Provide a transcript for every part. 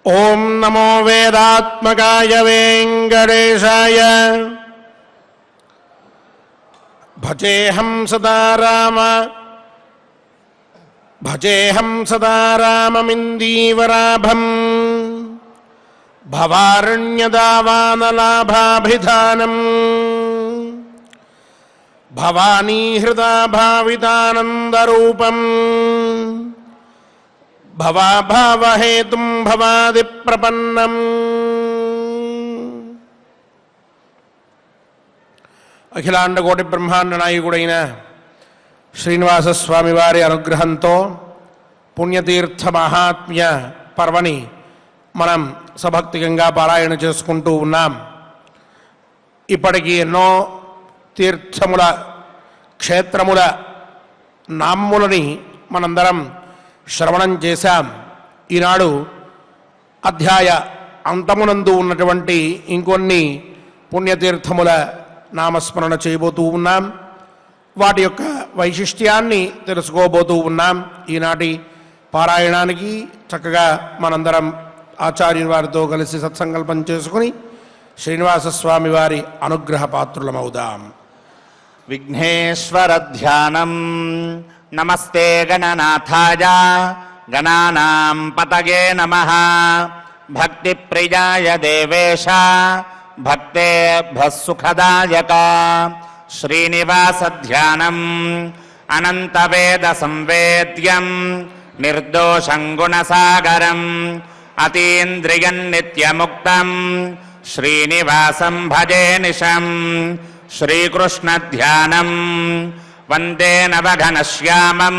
ఓం నమో వేదాత్మకాయ వెంకటేశాయ. భజేహం సదా రామమిందీవరాభం భవారణ్యదావానలాభాభిధానం భవానీహృదా భావితానందరూపం భవాభావహేతుం భవాది ప్రపన్నం. అఖిలాండకోటి బ్రహ్మాండ నాయకుడైన శ్రీనివాసస్వామి వారి అనుగ్రహంతో పుణ్యతీర్థ మహాత్మ్య పర్వని మనం సభక్తికంగా పారాయణ చేసుకుంటూ ఉన్నాం. ఇప్పటికీ ఎన్నో తీర్థముల క్షేత్రముల నామ్ములని మనందరం శ్రవణం చేశాం. ఈనాడు అధ్యాయ అంతమునందు ఉన్నటువంటి ఇంకొన్ని పుణ్యతీర్థముల నామస్మరణ చేయబోతూ ఉన్నాం. వాటి యొక్క వైశిష్ట్యాన్ని తెలుసుకోబోతూ ఉన్నాం. ఈనాటి పారాయణానికి చక్కగా మనందరం ఆచార్యుని వారితో కలిసి సత్సంకల్పం చేసుకుని శ్రీనివాసస్వామి వారి అనుగ్రహ పాత్రులమవుదాం. విఘ్నేశ్వర ధ్యానం. నమస్తే గణనాథాయ గణానాం పతగే నమః. భక్తి ప్రియాయ దేవేశ భక్తేభ్యః సుఖదాయక. శ్రీనివాస ధ్యానం అనంత వేద సంవేద్యం నిర్దోషం గుణసాగరం అతీంద్రియం నిత్యముక్తం శ్రీనివాసం భజే నిశం. శ్రీకృష్ణ ధ్యానం వందే నవఘనశ్యామం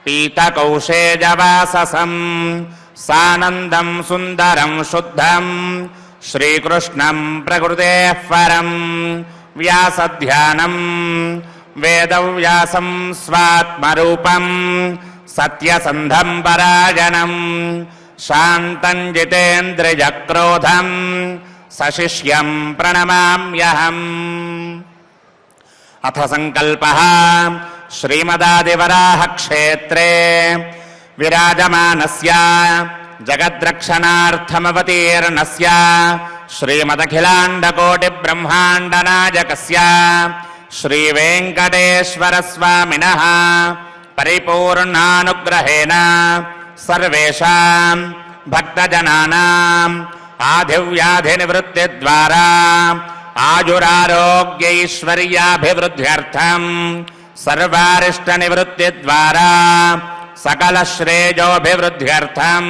పీతకౌశేజవాససం సానందం సుందరం శుద్ధం శ్రీకృష్ణం ప్రకృతేః పరం. వ్యాసధ్యానం వేదవ్యాసం స్వాత్మరూపం సత్యసంధం పరాయణం శాంతం జితేంద్రియక్రోధం సశిష్యం ప్రణమామ్యహం. అథ సంకల్పః శ్రీమదాదివరాహ క్షేత్రే విరాజమానస్య జగద్రక్షణార్థమవతీర్ణస్య శ్రీమదఖిలాండకోటి బ్రహ్మాండ నాయకస్య శ్రీవేంకటేశ్వర స్వామినః పరిపూర్ణానుగ్రహేణ సర్వేషాం భక్తజనానాం ఆధివ్యాధి నివృత్తి ద్వారా ఆయురారోగ్యైశ్వర్యాభివృద్ధ్యర్థం సర్వారిష్ట నివృత్తి ద్వారా సకల శ్రేయోభివృద్ధ్యర్థం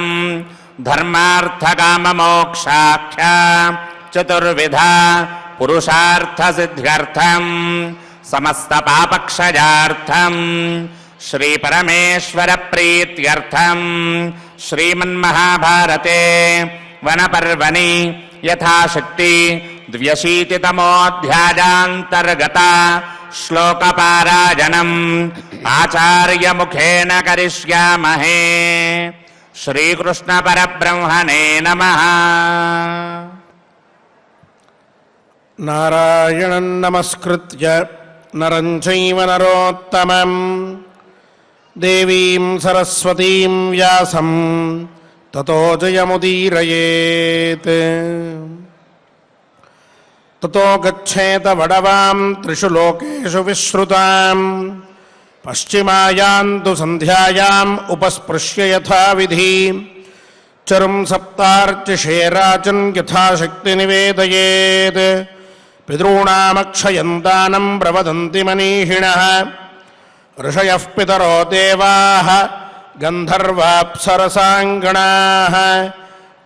ధర్మార్థ కామ మోక్షాఖ్య చతుర్విధ పురుషార్థ సిద్ధ్యర్థం సమస్త పాపక్షయార్థం శ్రీ పరమేశ్వర ప్రీత్యర్థం శ్రీమన్మహాభారతే వనపర్వణి యథాశక్తి 82తమోऽధ్యాయాంతర్గత శ్లోకపారాయణం ఆచార్యముఖేన కరిష్యామహే. శ్రీకృష్ణ పరబ్రహ్మణే నమః. నారాయణం నమస్కృత్య నరం చైవ నరోత్తమం దేవీం సరస్వతీం వ్యాసం తతో జయముదీరయేత్. తతో గచ్ఛేత వడవాం త్రిషు లోకేషు విశ్రుతాం పశ్చిమాయాంతు సంధ్యాయాం ఉపస్పృశ్య యథావిధి చరుం సప్తార్చిషేరాచన్ యథాశక్తి నివేదయేత్. పితॄణామక్షయం దానం ప్రవదంతి మనీషిణః ఋషయః పితరో దేవాః గంధర్వాప్సరసాంగణాః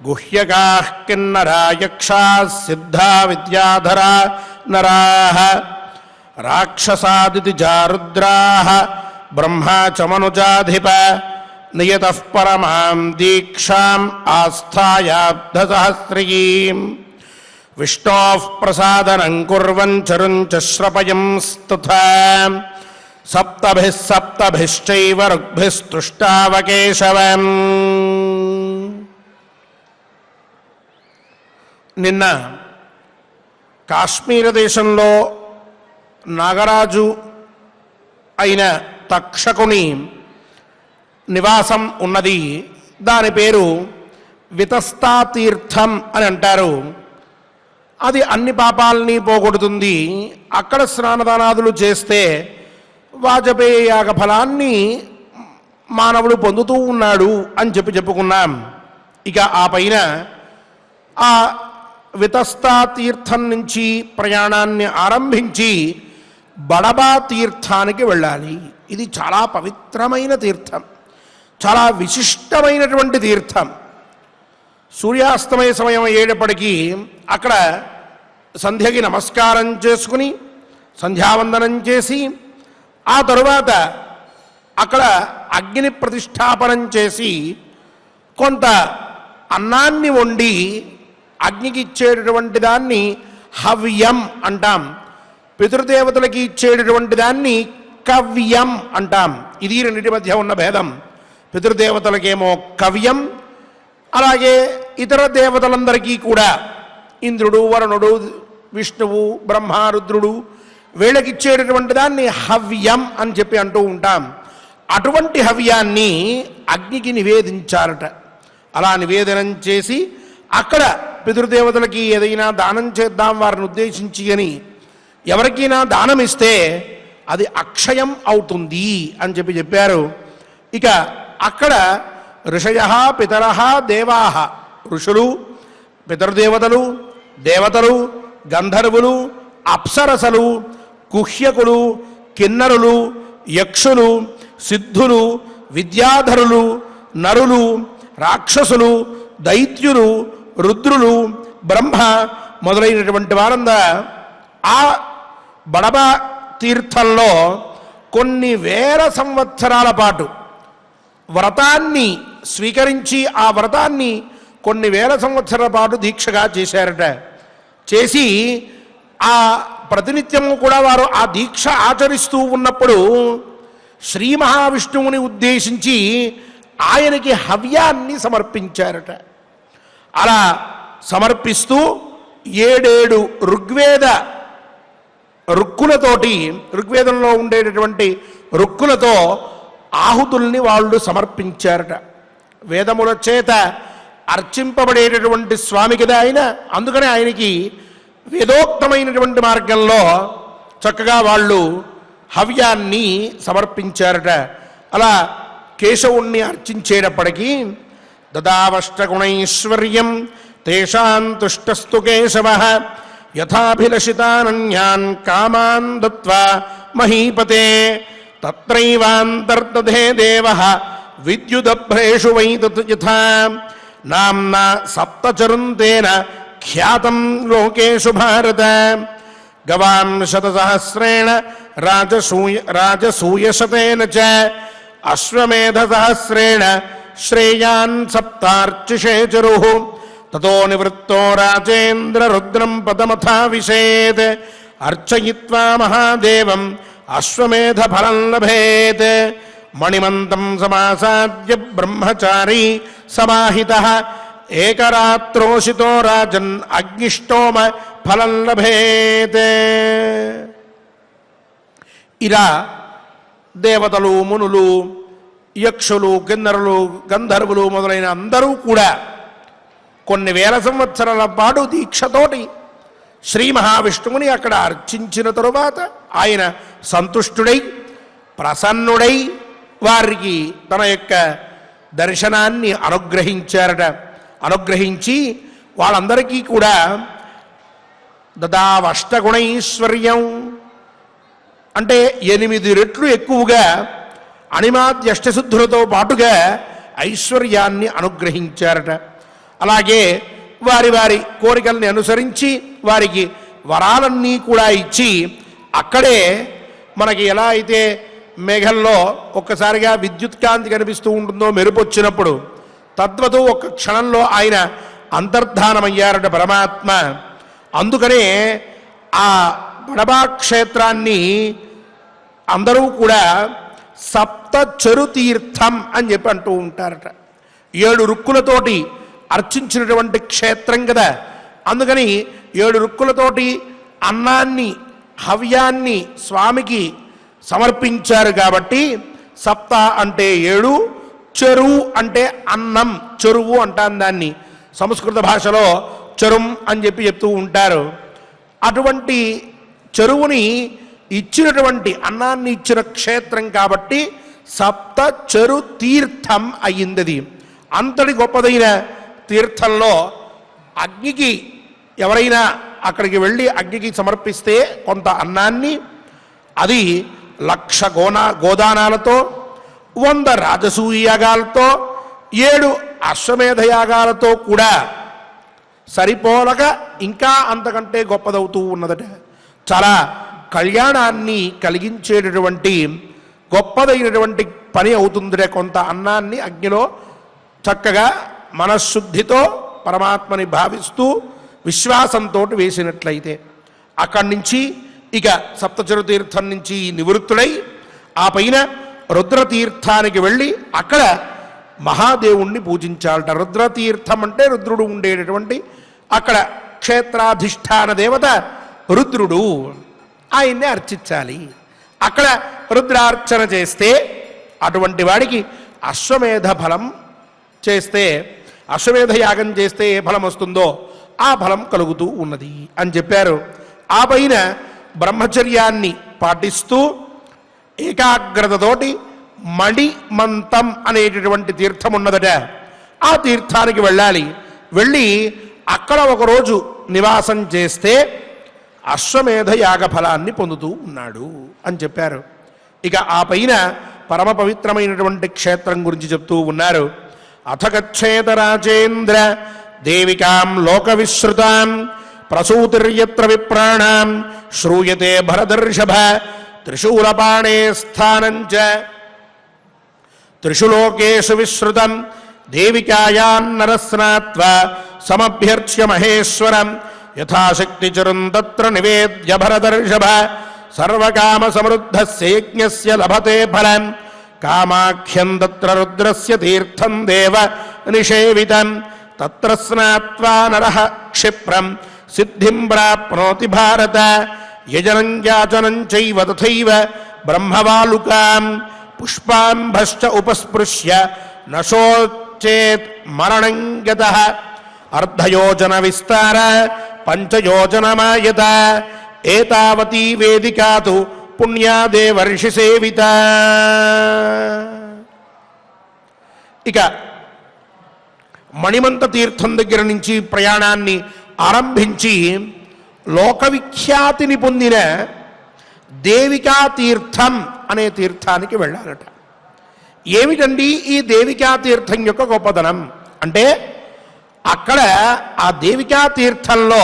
గుహ్యకాః కిన్నరా యక్షాः సిద్ధా విద్యాధరా నరాః రాక్షసాదితి జారుద్రాః బ్రహ్మా చ మనుజాధిప నియతః పరమాం దీక్షాం ఆస్థాయాబ్ధసహస్రీం విష్ణోః ప్రసాదనం కుర్వన్ చరుం చ శ్రపయం స్తథా సప్తభిశ్చైవ ఋగ్భిస్తుష్టావకేశవం. నిన్న కాశ్మీర దేశంలో నాగరాజు అయిన తక్షకుని నివాసం ఉన్నది. దాని పేరు వితస్తా తీర్థం అని అంటారు. అది అన్ని పాపాలని పోగొడుతుంది. అక్కడ స్నానదానాదులు చేస్తే వాజపేయ యాగ ఫలాన్ని మానవుడు పొందుతూ ఉన్నాడు అని చెప్పుకున్నాం. ఇక ఆ పైన ఆ వితస్తా తీర్థం నుంచి ప్రయాణాన్ని ఆరంభించి బడబా తీర్థానికి వెళ్ళాలి. ఇది చాలా పవిత్రమైన తీర్థం, చాలా విశిష్టమైనటువంటి తీర్థం. సూర్యాస్తమయ సమయం అయ్యేటప్పటికీ అక్కడ సంధ్యకి నమస్కారం చేసుకుని సంధ్యావందనం చేసి ఆ తరువాత అక్కడ అగ్ని ప్రతిష్టాపనం చేసి కొంత అన్నాన్ని వండి అగ్నికి ఇచ్చేటటువంటి దాన్ని హవ్యం అంటాం, పితృదేవతలకి ఇచ్చేటటువంటి దాన్ని కవ్యం అంటాం. ఇది రెండింటి మధ్య ఉన్న భేదం. పితృదేవతలకేమో కవ్యం, అలాగే ఇతర దేవతలందరికీ కూడా ఇంద్రుడు, వరుణుడు, విష్ణువు, బ్రహ్మ, రుద్రుడు వీళ్ళకిచ్చేటటువంటి దాన్ని హవ్యం అని చెప్పి అంటూ ఉంటాం. అటువంటి హవ్యాన్ని అగ్నికి నివేదించారట. అలా నివేదనం చేసి అక్కడ పితృదేవతలకి ఏదైనా దానం చేద్దాం వారిని ఉద్దేశించి అని ఎవరికైనా దానం ఇస్తే అది అక్షయం అవుతుంది అని చెప్పారు. ఇక అక్కడ ఋషయ పితర దేవా, ఋషులు, పితృదేవతలు, దేవతలు, గంధర్వులు, అప్సరసలు, కుహ్యకులు, కిన్నరులు, యక్షులు, సిద్ధులు, విద్యాధరులు, నరులు, రాక్షసులు, దైత్యులు, రుద్రులు, బ్రహ్మ మొదలైనటువంటి వారందా ఆ బడబ తీర్థంలో కొన్ని వేల సంవత్సరాల పాటు వ్రతాన్ని స్వీకరించి ఆ వ్రతాన్ని కొన్ని వేల సంవత్సరాల పాటు దీక్షగా చేశారట. చేసి ఆ ప్రతినిత్యము కూడా వారు ఆ దీక్ష ఆచరిస్తూ ఉన్నప్పుడు శ్రీ మహావిష్ణువుని ఉద్దేశించి ఆయనకి హవ్యాన్ని సమర్పించారట. అలా సమర్పిస్తూ 7 ఋగ్వేద రుక్కులతోటి, ఋగ్వేదంలో ఉండేటటువంటి రుక్కులతో ఆహుతుల్ని వాళ్ళు సమర్పించారట. వేదముల చేత అర్చింపబడేటటువంటి స్వామి కదా ఆయన, అందుకనే ఆయనకి వేదోక్తమైనటువంటి మార్గంలో చక్కగా వాళ్ళు హవ్యాన్ని సమర్పించారట. అలా కేశవుణ్ణి అర్చించేటప్పటికీ దదావష్టగుణైశ్వర్యం తేషాం తుష్టస్తు కేశవః యథాభిలషితానన్యాన్ కామాన్ దత్వా మహీపతే తత్రైవాంతర్దధే దేవః విద్యుదభ్రేషు వై తత్ యథా నామ్నా సప్తచరుంతేన ఖ్యాతం లోకేషు భారత గవాం శతసహస్రేణ రాజసూయశతేన చ అశ్వమేధ సహస్రేణ శ్రేయాన్ సప్తార్చిషే చరుః తతో నివృత్తో రాజేంద్ర రుద్రం పదమథా విశేత్ అర్చయిత్వా మహాదేవం అశ్వమేధ ఫలం లభేత్ మణిమంతం సమాసాద్య బ్రహ్మచారీ సమాహితః ఏకరాత్రోషితో రాజన్ అగ్నిష్టోమ ఫలం లభేత్. ఇలా దేవతలు, మునులు, యక్షులు, కిన్నరులు, గంధర్వులు మొదలైన అందరూ కూడా కొన్ని వేల సంవత్సరాల పాటు దీక్షతోటి శ్రీ మహావిష్ణువుని అక్కడ అర్చించిన తరువాత ఆయన సంతుష్టుడై ప్రసన్నుడై వారికి తన యొక్క దర్శనాన్ని అనుగ్రహించారట. అనుగ్రహించి వాళ్ళందరికీ కూడా దదావష్టగుణైశ్వర్యం అంటే 8 రెట్లు ఎక్కువగా అణిమాద్యష్టశుద్ధులతో పాటుగా ఐశ్వర్యాన్ని అనుగ్రహించారట. అలాగే వారి వారి కోరికల్ని అనుసరించి వారికి వరాలన్నీ కూడా ఇచ్చి అక్కడే మనకి ఎలా అయితే మేఘంలో ఒక్కసారిగా విద్యుత్ కాంతి కనిపిస్తూ ఉంటుందో మెరుపు వచ్చినప్పుడు, తద్వతు ఒక్క క్షణంలో ఆయన అంతర్ధానమయ్యారట పరమాత్మ. అందుకనే ఆ బడబా క్షేత్రాన్ని అందరూ కూడా సప్తచరు తీర్థం అని చెప్పి అంటూ ఉంటారట. 7 రుక్కులతోటి అర్చించినటువంటి క్షేత్రం కదా, అందుకని 7 రుక్కులతోటి అన్నాన్ని హవ్యాన్ని స్వామికి సమర్పించారు కాబట్టి సప్త అంటే 7, చెరువు అంటే అన్నం, చెరువు అంటాను దాన్ని. సంస్కృత భాషలో చెరుం అని చెప్తూ ఉంటారు. అటువంటి చెరువుని ఇచ్చినటువంటి అన్నాన్ని ఇచ్చిన క్షేత్రం కాబట్టి సప్త చెరు తీర్థం అయ్యింది. అంతటి గొప్పదైన తీర్థంలో అగ్నికి ఎవరైనా అక్కడికి వెళ్ళి అగ్నికి సమర్పిస్తే కొంత అన్నాన్ని, అది 1,00,000 గోదానాలతో, 100 రాజసూయ యాగాలతో, 7 అశ్వమేధ యాగాలతో కూడా సరిపోలక ఇంకా అంతకంటే గొప్పదవుతూ ఉన్నదట. చాలా కళ్యాణాన్ని కలిగించేటటువంటి గొప్పదైనటువంటి పని అవుతుందిట. కొంత అన్నాన్ని అగ్నిలో చక్కగా మనశ్శుద్ధితో పరమాత్మని భావిస్తూ విశ్వాసంతో వేసినట్లయితే అక్కడి నుంచి ఇక సప్తచరు తీర్థం నుంచి నివృత్తుడై ఆ పైన రుద్రతీర్థానికి వెళ్ళి అక్కడ మహాదేవుణ్ణి పూజించాలట. రుద్రతీర్థం అంటే రుద్రుడు ఉండేటటువంటి అక్కడ క్షేత్రాధిష్టాన దేవత రుద్రుడు, ఆయన్ని అర్చించాలి. అక్కడ రుద్రార్చన చేస్తే అటువంటి వాడికి అశ్వమేధ ఫలం చేస్తే, అశ్వమేధ యాగం చేస్తే ఏ ఫలం వస్తుందో ఆ ఫలం కలుగుతూ ఉన్నది అని చెప్పారు. ఆ పైన బ్రహ్మచర్యాన్ని పాటిస్తూ ఏకాగ్రతతోటి మణిమంతం అనేటటువంటి తీర్థం ఉన్నదట. ఆ తీర్థానికి వెళ్ళాలి. వెళ్ళి అక్కడ ఒకరోజు నివాసం చేస్తే అశ్వమేధ యాగ ఫలాన్ని పొందుతూ ఉన్నాడు అని చెప్పారు. ఇక ఆ పైన పరమ పవిత్రమైనటువంటి క్షేత్రం గురించి చెప్తూ ఉన్నారు. అథ గచ్చేత రాజేంద్ర దేవికాం లోక విశ్రుతాం ప్రసూతిర్యత్ర విప్రాణాం శ్రూయతే భరదర్షభ త్రిశూలపాణే స్థానంచ త్రిషు లోకేషు విశ్రుతం దేవికాయాన్నరస్నాత్వ సమభ్యర్చ్య మహేశ్వరం యథాశక్తి చరుం తత్ర నివేద్య భరదర్షభ సర్వకామ సమృద్ధస్య యజ్ఞస్య లభతే ఫలం కామాఖ్యం తత్ర రుద్రస్య తీర్థం దేవ నిషేవితం తత్ర స్నాత్వా నరః క్షిప్రం సిద్ధిం ప్రాప్నోతి భారత యజనం యాచనం చైవ తథైవ బ్రహ్మవాలుకాం పుష్పాంభశ్చ ఉపస్పృశ్య నశోచేత్ మరణం గతః అర్ధయోజన విస్తార పంచయోజనమాయత ఏతావతీ వేదికాతు పుణ్యాదేవర్షి సేవిత. ఇక మణిమంత తీర్థం దగ్గర నుంచి ప్రయాణాన్ని ఆరంభించి లోకవిఖ్యాతిని పొందిన దేవికా తీర్థం అనే తీర్థానికి వెళ్ళాలట. ఏమిటండి ఈ దేవికా తీర్థం యొక్క గొప్పదనం అంటే, అక్కడ ఆ దేవికా తీర్థంలో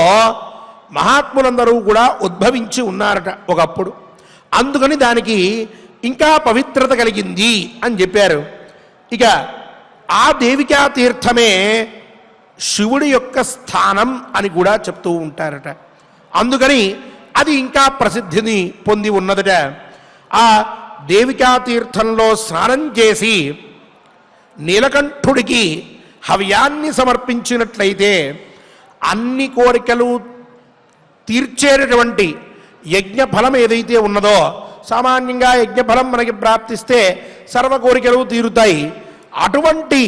మహాత్ములందరూ కూడా ఉద్భవించి ఉన్నారట ఒకప్పుడు. అందుకని దానికి ఇంకా పవిత్రత కలిగింది అని చెప్పారు. ఇక ఆ దేవికా తీర్థమే శివుడి యొక్క స్థానం అని కూడా చెప్తూ ఉంటారట. అందుకని అది ఇంకా ప్రసిద్ధిని పొంది ఉన్నదట. ఆ దేవికా తీర్థంలో స్నానం చేసి నీలకంఠుడికి హవ్యాన్ని సమర్పించినట్లయితే అన్ని కోరికలు తీర్చేటటువంటి యజ్ఞఫలం ఏదైతే ఉన్నదో, సామాన్యంగా యజ్ఞఫలం మనకి ప్రాప్తిస్తే సర్వ కోరికలు తీరుతాయి. అటువంటి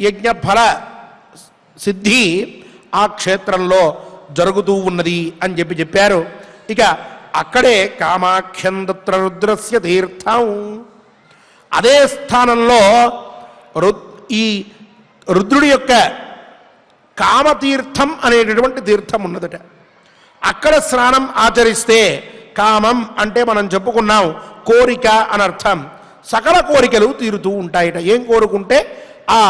యజ్ఞఫల సిద్ధి ఆ క్షేత్రంలో జరుగుతూ ఉన్నది అని చెప్పారు. ఇక అక్కడే కామాఖ్యం తత్ర రుద్రస్య తీర్థం, అదే స్థానంలో ఈ రుద్రుడి యొక్క కామతీర్థం అనేటటువంటి తీర్థం ఉన్నదట. అక్కడ స్నానం ఆచరిస్తే, కామం అంటే మనం చెప్పుకున్నాం కోరిక అనర్థం, సకల కోరికలు తీరుతూ ఉంటాయట. ఏం కోరుకుంటే ఆ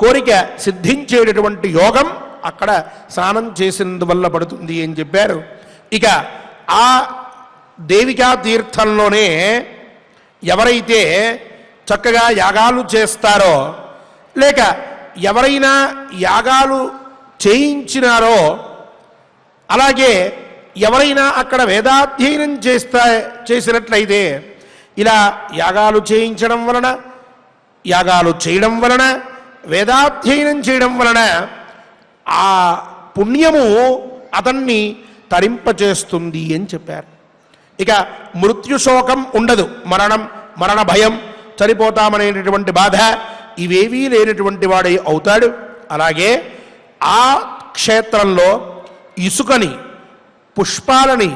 కోరిక సిద్ధించేటటువంటి యోగం అక్కడ స్నానం చేసినందువల్ల పడుతుంది అని చెప్పారు. ఇక ఆ దేవికా తీర్థంలోనే ఎవరైతే చక్కగా యాగాలు చేస్తారో, లేక ఎవరైనా యాగాలు చేయించినారో, అలాగే ఎవరైనా అక్కడ వేదాధ్యయనం చేసినట్లయితే, ఇలా యాగాలు చేయించడం వలన, యాగాలు చేయడం వలన, వేదాధ్యయనం చేయడం వలన ఆ పుణ్యము అతన్ని తరింపచేస్తుంది అని చెప్పారు. ఇక మృత్యుశోకం ఉండదు. మరణ భయం, చనిపోతామనేటటువంటి బాధ ఇవేవీ లేనటువంటి వాడై అవుతాడు. అలాగే ఆ క్షేత్రంలో ఇసుకని, పుష్పాలని,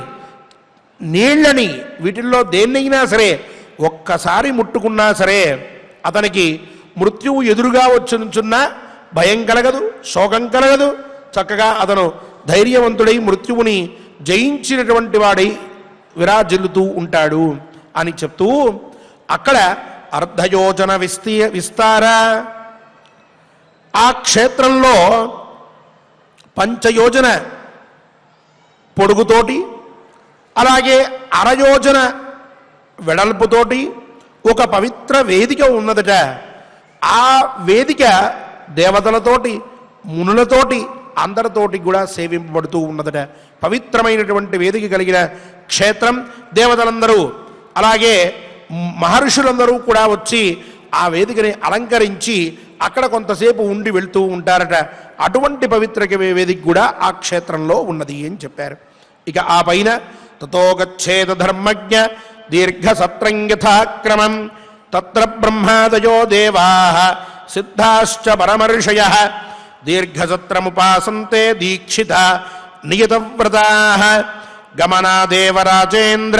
నీళ్లని, వీటిల్లో దేన్నైనా సరే ఒక్కసారి ముట్టుకున్నా సరే అతనికి మృత్యువు ఎదురుగా వచ్చునుచున్నా భయం కలగదు, శోకం కలగదు. చక్కగా అతను ధైర్యవంతుడై మృత్యువుని జయించినటువంటి వాడై విరాజిల్లుతూ ఉంటాడు అని చెప్తూ అక్కడ అర్ధయోజన విస్తార, ఆ క్షేత్రంలో పంచయోజన పొడుగుతోటి అలాగే అరయోజన వెడల్పుతోటి ఒక పవిత్ర వేదిక ఉన్నదట. ఆ వేదిక దేవతలతోటి, మునులతోటి, అందరితోటి కూడా సేవింపబడుతూ ఉన్నదట. పవిత్రమైనటువంటి వేదిక కలిగిన క్షేత్రం. దేవతలందరూ అలాగే మహర్షులందరూ కూడా వచ్చి ఆ వేదికని అలంకరించి అక్కడ కొంతసేపు ఉండి వెళ్తూ ఉంటారట. అటువంటి పవిత్ర వేదిక కూడా ఆ క్షేత్రంలో ఉన్నది అని చెప్పారు. ఇక ఆ పైన తతో గచ్ఛేద ధర్మజ్ఞ దీర్ఘ సత్రం యథాక్రమం తత్ర బ్రహ్మాదయో దేవాః సిద్ధాశ్చ పరమర్షయః దీర్ఘసత్రముపాసంతే దీక్షిత నియతవ్రతాః గమనాదేవ రాజేంద్ర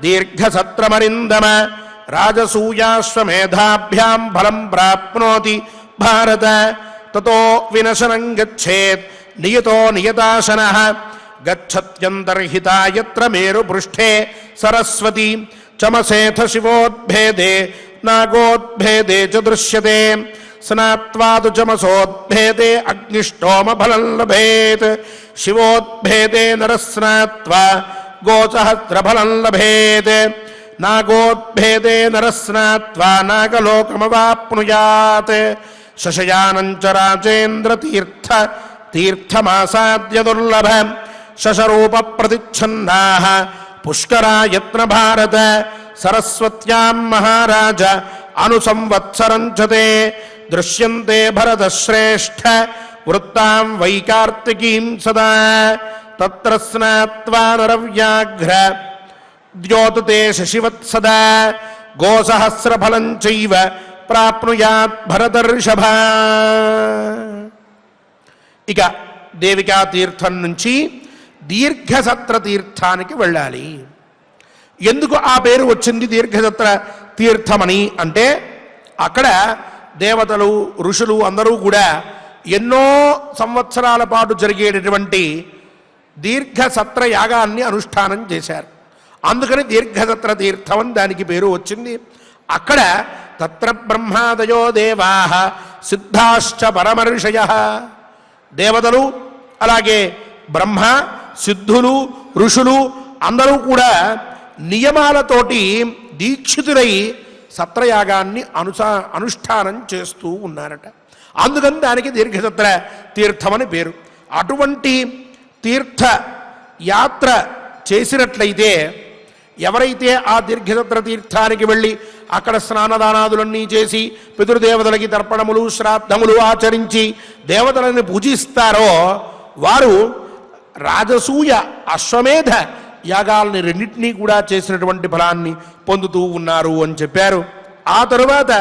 దీర్ఘసత్రమరిందమ రాజసూయాశ్వమేధాభ్యాం ఫలం ప్రాప్నోతి భారత తతో వినశనం గచ్ఛేత్ నియతో నియతాశనః గచ్చత్యంతర్హితాయత్ర మేరు పృష్ఠే సరస్వతి చమసేథ శివోద్భేదే నాగోద్భేదే చ దృశ్యతే స్నాత్వాదు చమసోద్భేదే అగ్నిష్టోమ ఫలం లభేత్ శివోద్భేదే నరస్నాత్వా గోసహస్ర ఫలం లభేత్ నాగోద్భేదే నరస్నాత్వా నాగలోకమవాప్నుయాత్ శశయానం చ రాజేంద్ర తీర్థమాసాద్య దుర్లభ శశరూప ప్రతిచ్ఛన్నాః పుష్కరాయత్న భారత సరస్వత్యాం మహారాజ అనుసంవత్సరం చ తే దృశ్యంతే భరతశ్రేష్ఠ వృత్తాం వైకార్తికీం సదా తత్ర స్నాత్వా నరవ్యాఘ్ర ద్యోతతే శశివత్సదా గోసహస్రఫలం చైవ ప్రాప్నుయాత్ భరతర్షభ. ఇక దేవికా తీర్థం నుంచి దీర్ఘసత్ర తీర్థానికి వెళ్ళాలి. ఎందుకు ఆ పేరు వచ్చింది దీర్ఘసత్ర తీర్థమని అంటే అక్కడ దేవతలు, ఋషులు అందరూ కూడా ఎన్నో సంవత్సరాల పాటు జరిగేటటువంటి దీర్ఘసత్ర యాగాన్ని అనుష్ఠానం చేశారు. అందుకని దీర్ఘసత్ర తీర్థం అని దానికి పేరు వచ్చింది. అక్కడ తత్ర బ్రహ్మాదయో దేవాః సిద్ధాశ్చ పరమర్షయః, దేవతలు అలాగే బ్రహ్మ, సిద్ధులు, ఋషులు అందరూ కూడా నియమాలతోటి దీక్షితులై సత్రయాగాన్ని అనుష్ఠానం చేస్తూ ఉన్నారట. అందుకని దానికి దీర్ఘసత్ర తీర్థమని పేరు. అటువంటి తీర్థ యాత్ర చేసినట్లయితే ఎవరైతే ఆ దీర్ఘసత్ర తీర్థానికి వెళ్ళి అక్కడ స్నానదానాదులన్నీ చేసి పితృదేవతలకి తర్పణములు, శ్రాద్ధములు ఆచరించి దేవతలను పూజిస్తారో వారు రాజసూయ, అశ్వమేధ యాగాల్ని రెండింటినీ కూడా చేసినటువంటి ఫలాన్ని పొందుతూ ఉన్నారు అని చెప్పారు. ఆ తరువాత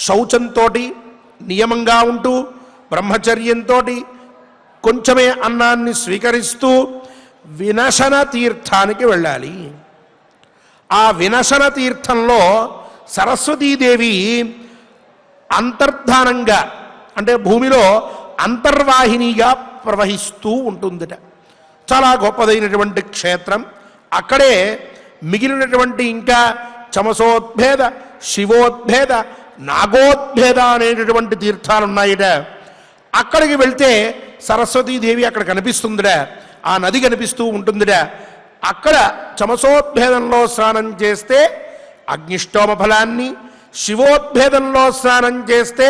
శౌచంతో నియమంగా ఉంటూ బ్రహ్మచర్యంతో కొంచెమే అన్నాన్ని స్వీకరిస్తూ వినశన తీర్థానికి వెళ్ళాలి. ఆ వినశన తీర్థంలో సరస్వతీదేవి అంతర్ధానంగా అంటే భూమిలో అంతర్వాహినిగా ప్రవహిస్తూ ఉంటుందిట. చాలా గొప్పదైనటువంటి క్షేత్రం. అక్కడే మిగిలినటువంటి ఇంకా చమసోద్భేద, శివోద్భేద, నాగోద్భేద అనేటటువంటి తీర్థాలు ఉన్నాయిట. అక్కడికి వెళ్తే సరస్వతీదేవి అక్కడ కనిపిస్తుందిట, ఆ నది కనిపిస్తూ ఉంటుందిట. అక్కడ చమసోద్భేదంలో స్నానం చేస్తే అగ్నిష్టోమ ఫలాన్ని, శివోద్భేదంలో స్నానం చేస్తే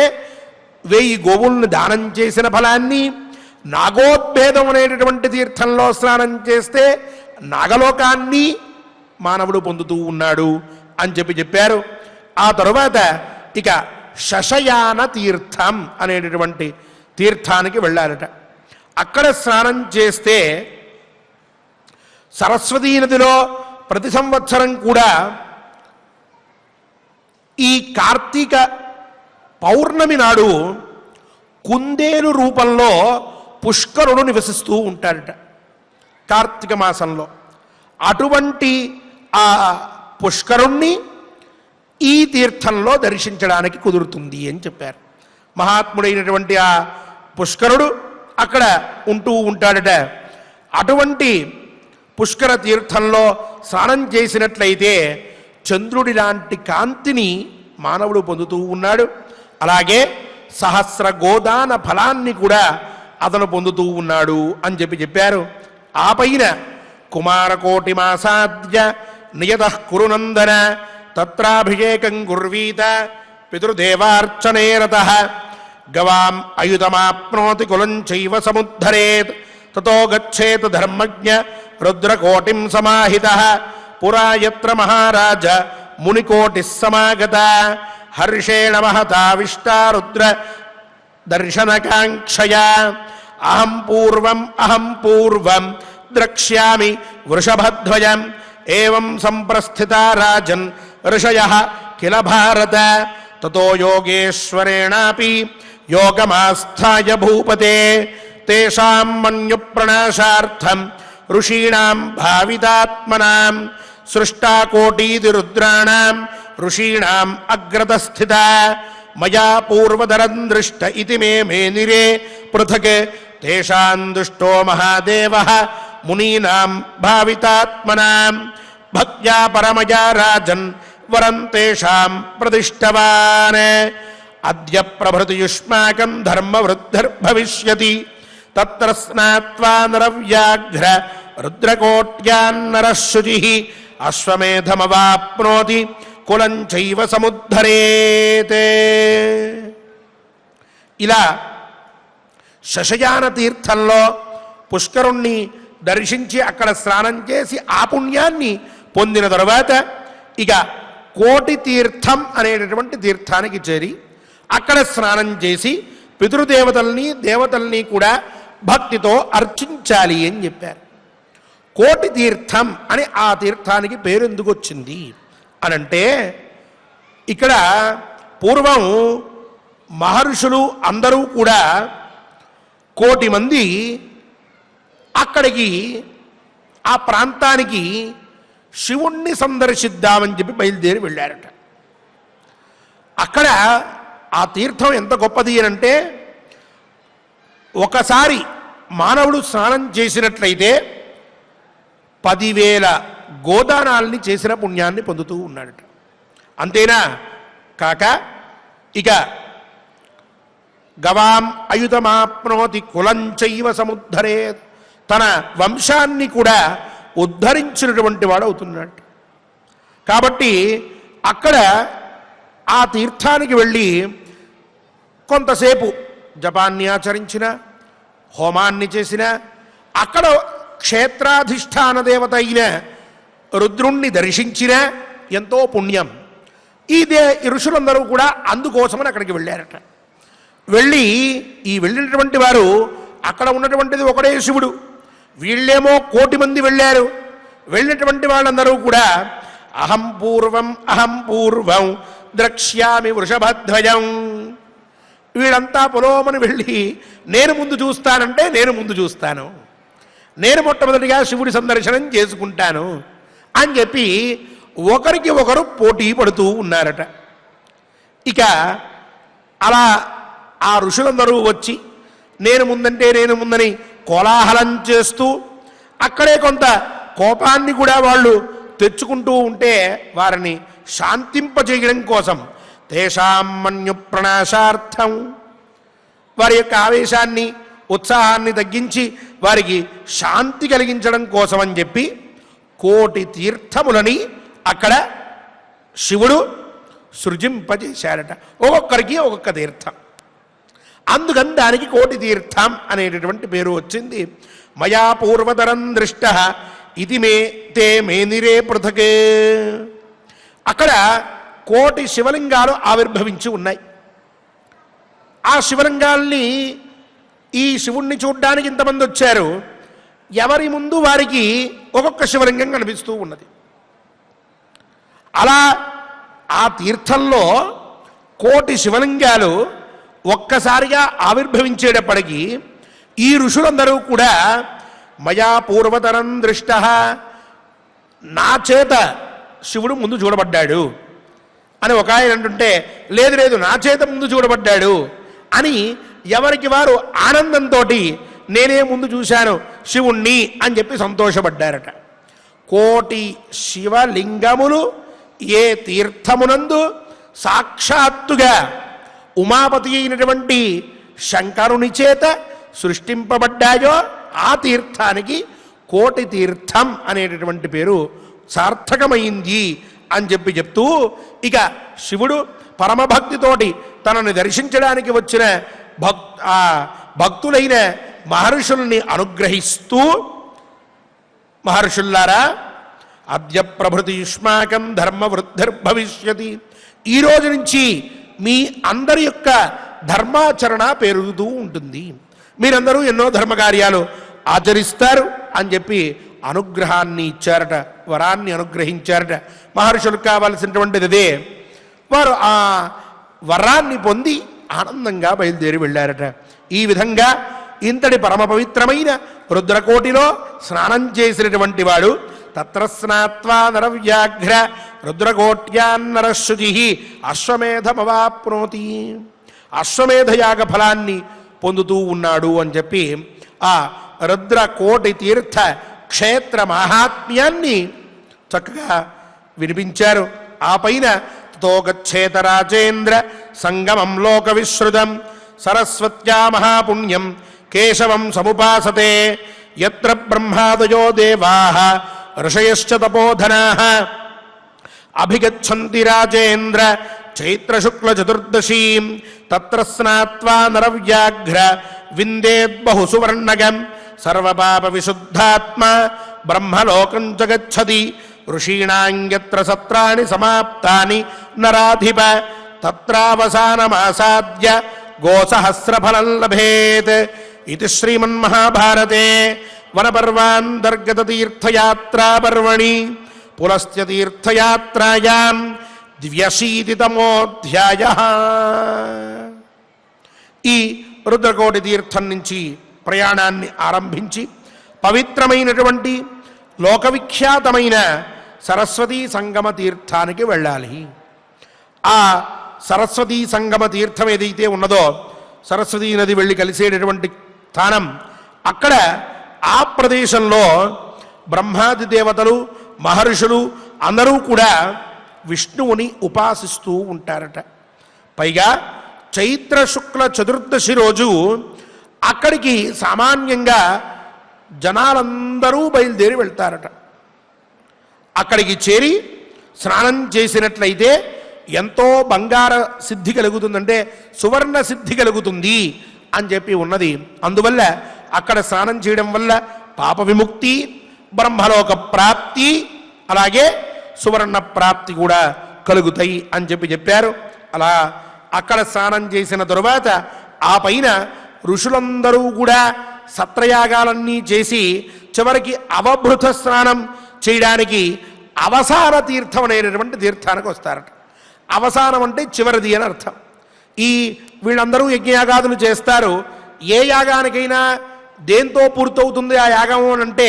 1000 గోవుల్ని దానం చేసిన ఫలాన్ని, నాగోద్భేదం అనేటటువంటి తీర్థంలో స్నానం చేస్తే నాగలోకాన్ని మానవుడు పొందుతూ ఉన్నాడు అని చెప్పారు. ఆ తరువాత ఇక శశయాన తీర్థం అనేటటువంటి తీర్థానికి వెళ్ళారట. అక్కడ స్నానం చేస్తే సరస్వతీ నదిలో ప్రతి సంవత్సరం కూడా ఈ కార్తీక పౌర్ణమి నాడు కుందేలు రూపంలో పుష్కరుడు నివసిస్తూ ఉంటాడట కార్తీక మాసంలో. అటువంటి ఆ పుష్కరుణ్ణి ఈ తీర్థంలో దర్శించడానికి కుదురుతుంది అని చెప్పారు. మహాత్ముడైనటువంటి ఆ పుష్కరుడు అక్కడ ఉంటూ ఉంటాడట. అటువంటి పుష్కర తీర్థంలో స్నానం చేసినట్లయితే చంద్రుడి లాంటి కాంతిని మానవుడు పొందుతూ ఉన్నాడు. అలాగే సహస్ర గోదాన ఫలాన్ని కూడా అతను పొందుతూ ఉన్నాడు అని చెప్పారు. ఆ పైన కుమారకోటి మాసాద్య నియతః కురునందన తత్రాభిషేకం కుర్వీత పితృదేవార్చనే రతః గవాం అయుతమాప్నోతి కులం చైవ సముద్ధరేత్ తతో గచ్చేత్ ధర్మజ్ఞ రుద్రకోటిం సమాహితః పురా యత్ర మహారాజ మునికోటిః సమాగత హర్షేణ మహతావిష్టా రుద్ర దర్శనకాంక్షయా అహం పూర్వం ద్రక్ష్యామి వృషభధ్వజం ఏవం సంప్రస్థితా రాజన్ ఋషయః కిల భారత తతో యోగేశ్వరేణాపి యోగమాస్థాయ భూపతే తేషాం మన్యుప్రణాశార్థం ఋషీణాం భావితాత్మనాం సృష్టా కోటీతి రుద్రాణాం ఋషీణాం అగ్రతస్థిత మయా పూర్వదరం దృష్ట ఇతి మే మేనిరే పృథక్ తేషాం దుష్టో మహాదేవః మునీనాం భావితాత్మనాం భక్త్యా పరమయా రాజన్ వరం తేషాం ప్రతిష్టవాన్ అద్య ప్రభృతి యుష్మాకం ధర్మవృద్ధిర్భవిష్యతి తత్ర స్నాత్వా నరవ్యాఘ్ర రుద్రకోట్యాన్నరః శుచిః అశ్వమేధమవాప్నోతి కులం చైవ సముద్ధరేత్. ఇలా శశయాన తీర్థంలో పుష్కరుణ్ణి దర్శించి అక్కడ స్నానం చేసి ఆ పుణ్యాన్ని పొందిన తరువాత ఇక కోటి తీర్థం అనేటటువంటి తీర్థానికి చేరి అక్కడ స్నానం చేసి పితృదేవతల్ని దేవతల్ని కూడా భక్తితో అర్చించాలి అని చెప్పారు. కోటి తీర్థం అని ఆ తీర్థానికి పేరు ఎందుకు వచ్చింది అనంటే, ఇక్కడ పూర్వం మహర్షులు అందరూ కూడా 1,000,000 మంది అక్కడికి ఆ ప్రాంతానికి శివుణ్ణి సందర్శిద్దామని చెప్పి బయలుదేరి వెళ్ళారట. అక్కడ ఆ తీర్థం ఎంత గొప్పది అనంటే, ఒకసారి మానవుడు స్నానం చేసినట్లయితే 10,000 గోదానాల్ని చేసిన పుణ్యాన్ని పొందుతూ ఉన్నాడట. అంతేనా కాక ఇక గవాం అయుతమాప్నోతి కులం చైవ సముద్ధరే, తన వంశాన్ని కూడా ఉద్ధరించినటువంటి వాడు అవుతున్నాడు. కాబట్టి అక్కడ ఆ తీర్థానికి వెళ్ళి కొంతసేపు జపాన్ని ఆచరించిన, హోమాన్ని చేసిన, అక్కడ క్షేత్రాధిష్టాన దేవత అయిన రుద్రుణ్ణి దర్శించిన ఎంతో పుణ్యం. ఈ ఋషులందరూ కూడా అందుకోసమని అక్కడికి వెళ్ళారట. వెళ్ళినటువంటి వారు అక్కడ ఉన్నటువంటిది ఒకడే శివుడు, వీళ్ళేమో 1,000,000 మంది వెళ్ళారు. వెళ్ళినటువంటి వాళ్ళందరూ కూడా అహం పూర్వం ద్రక్ష్యామి వృషభధ్వజం, వీళ్ళంతా పొలోమని వెళ్ళి నేను ముందు చూస్తానంటే నేను ముందు చూస్తాను, నేను మొట్టమొదటిగా శివుడి సందర్శనం చేసుకుంటాను అని చెప్పి ఒకరికి ఒకరు పోటీ పడుతూ ఉన్నారట. ఇక అలా ఆ ఋషులందరూ వచ్చి నేను ముందంటే నేను ముందని కోలాహలం చేస్తూ అక్కడే కొంత కోపాన్ని కూడా వాళ్ళు తెచ్చుకుంటూ ఉంటే వారిని శాంతింపజేయడం కోసం తేషాం మన్యు ప్రణాశార్థం, వారి యొక్క ఆవేశాన్ని ఉత్సాహాన్ని తగ్గించి వారికి శాంతి కలిగించడం కోసం అని చెప్పి 1,000,000 తీర్థములని అక్కడ శివుడు సృజింపజేశారట. ఒక్కొక్కరికి ఒక్కొక్క తీర్థం. అందుకని దానికి 1,000,000 తీర్థం అనేటటువంటి పేరు వచ్చింది. మయా పూర్వతరం దృష్ట ఇది తే మేనిరే పృథక్. అక్కడ 1,000,000 శివలింగాలు ఆవిర్భవించి ఉన్నాయి. ఆ శివలింగాల్ని ఈ శివుణ్ణి చూడ్డానికి ఇంతమంది వచ్చారు. ఎవరి ముందు వారికి ఒక్కొక్క శివలింగం కనిపిస్తూ ఉన్నది. అలా ఆ తీర్థంలో కోటి శివలింగాలు ఒక్కసారిగా ఆవిర్భవించేటప్పటికీ ఈ ఋషులందరూ కూడా మయా పూర్వతరం దృష్ట, నా చేత శివుడు ముందు చూడబడ్డాడు అని ఒక ఆయన అంటుంటే, లేదు లేదు నా చేత ముందు చూడబడ్డాడు అని ఎవరికి వారు ఆనందంతో నేనే ముందు చూశాను శివుణ్ణి అని చెప్పి సంతోషపడ్డారట. కోటి శివలింగములు ఏ తీర్థమునందు సాక్షాత్తుగా ఉమాపతి అయినటువంటి శంకరుని చేత సృష్టింపబడ్డాయో ఆ తీర్థానికి కోటి తీర్థం అనేటటువంటి పేరు సార్థకమైంది అని చెప్తూ ఇక శివుడు పరమభక్తితోటి తనని దర్శించడానికి వచ్చిన భక్తులైన మహర్షుల్ని అనుగ్రహిస్తూ, మహర్షుల్లారా అద్య ప్రభృతి యుష్మాకం ధర్మవృద్ధిర్భవిష్యతి, ఈ రోజు నుంచి మీ అందరి యొక్క ధర్మాచరణ పెరుగుతూ ఉంటుంది, మీరందరూ ఎన్నో ధర్మకార్యాలు ఆచరిస్తారు అని చెప్పి అనుగ్రహాన్ని ఇచ్చారట, వరాన్ని అనుగ్రహించారట. మహర్షులకు కావాల్సినటువంటిది అదే. వారు ఆ వరాన్ని పొంది ఆనందంగా బయలుదేరి వెళ్ళారట. ఈ విధంగా ఇంతటి పరమ పవిత్రమైన రుద్రకోటిలో స్నానం చేసినటువంటి వాడు తత్ర స్నాత్వా నరవ్యాఘ్ర రుద్రకోట్యాన్నరశుచి అశ్వమేధమవాప్నోతి, అశ్వమేధయాగ ఫలాన్ని పొందుతూ ఉన్నాడు అని చెప్పి ఆ రుద్రకోటి తీర్థ క్షేత్ర మహాత్మ్యాన్ని చక్కగా వినిపించారు. ఆ పైన తో గచ్చేత రాజేంద్ర సంగమం లోక విశ్రుతం సరస్వత్యా మహాపుణ్యం కేశవం సముపాసతే యత్ర బ్రహ్మాదయో దేవాః ఋషయశ్చ తపోధనాః అభిగచ్చంతి రాజేంద్ర చైత్రశుక్ల చతుర్దశీం తత్ర స్నాత్వా నరవ్యాఘ్ర విందేద్బహు సువర్ణగం సర్వపాప విశుద్ధాత్మ బ్రహ్మలోకం చ గచ్చతి ఋషీణాం యత్ర సత్రాణి సమాప్తాని నరాధిప తత్రావసానమాసాద్య గోసహస్రఫలం లభేత్. ఇది శ్రీమన్మహాభారతే వనపర్వాంతర్గత తీర్థయాత్రా పర్వణి పులస్త్య తీర్థయాత్రాయాం 82తమోऽధ్యాయః. ఈ రుద్రకోటి తీర్థం నుంచి ప్రయాణాన్ని ఆరంభించి పవిత్రమైనటువంటి లోకవిఖ్యాతమైన సరస్వతీ సంగమ తీర్థానికి వెళ్ళాలి. ఆ సరస్వతీ సంగమ తీర్థం ఏదైతే ఉన్నదో, సరస్వతీ నది వెళ్ళి కలిసేటటువంటి స్థానం, అక్కడ ఆ ప్రదేశంలో బ్రహ్మాది దేవతలు మహర్షులు అందరూ కూడా విష్ణువుని ఉపాసిస్తూ ఉంటారట. పైగా చైత్ర శుక్ల చతుర్దశి రోజు అక్కడికి సామాన్యంగా జనాలందరూ బయలుదేరి వెళ్తారట. అక్కడికి చేరి స్నానం చేసినట్లయితే ఎంతో బంగార సిద్ధి కలుగుతుందంటే సువర్ణ సిద్ధి కలుగుతుంది అని చెప్పి ఉన్నది. అందువల్ల అక్కడ స్నానం చేయడం వల్ల పాప విముక్తి, బ్రహ్మలోక ప్రాప్తి, అలాగే సువర్ణ ప్రాప్తి కూడా కలుగుతాయి అని చెప్పారు. అలా అక్కడ స్నానం చేసిన తరువాత ఆ పైన ఋషులందరూ కూడా సత్రయాగాలన్నీ చేసి చివరికి అవభృత స్నానం చేయడానికి అవసాన తీర్థం అనేటటువంటి తీర్థానికి వస్తారట. అవసానం అంటే చివరిది అని అర్థం. ఈ వీళ్ళందరూ యజ్ఞయాగాదులు చేస్తారు. ఏ యాగానికైనా దేంతో పూర్తవుతుంది ఆ యాగం అంటే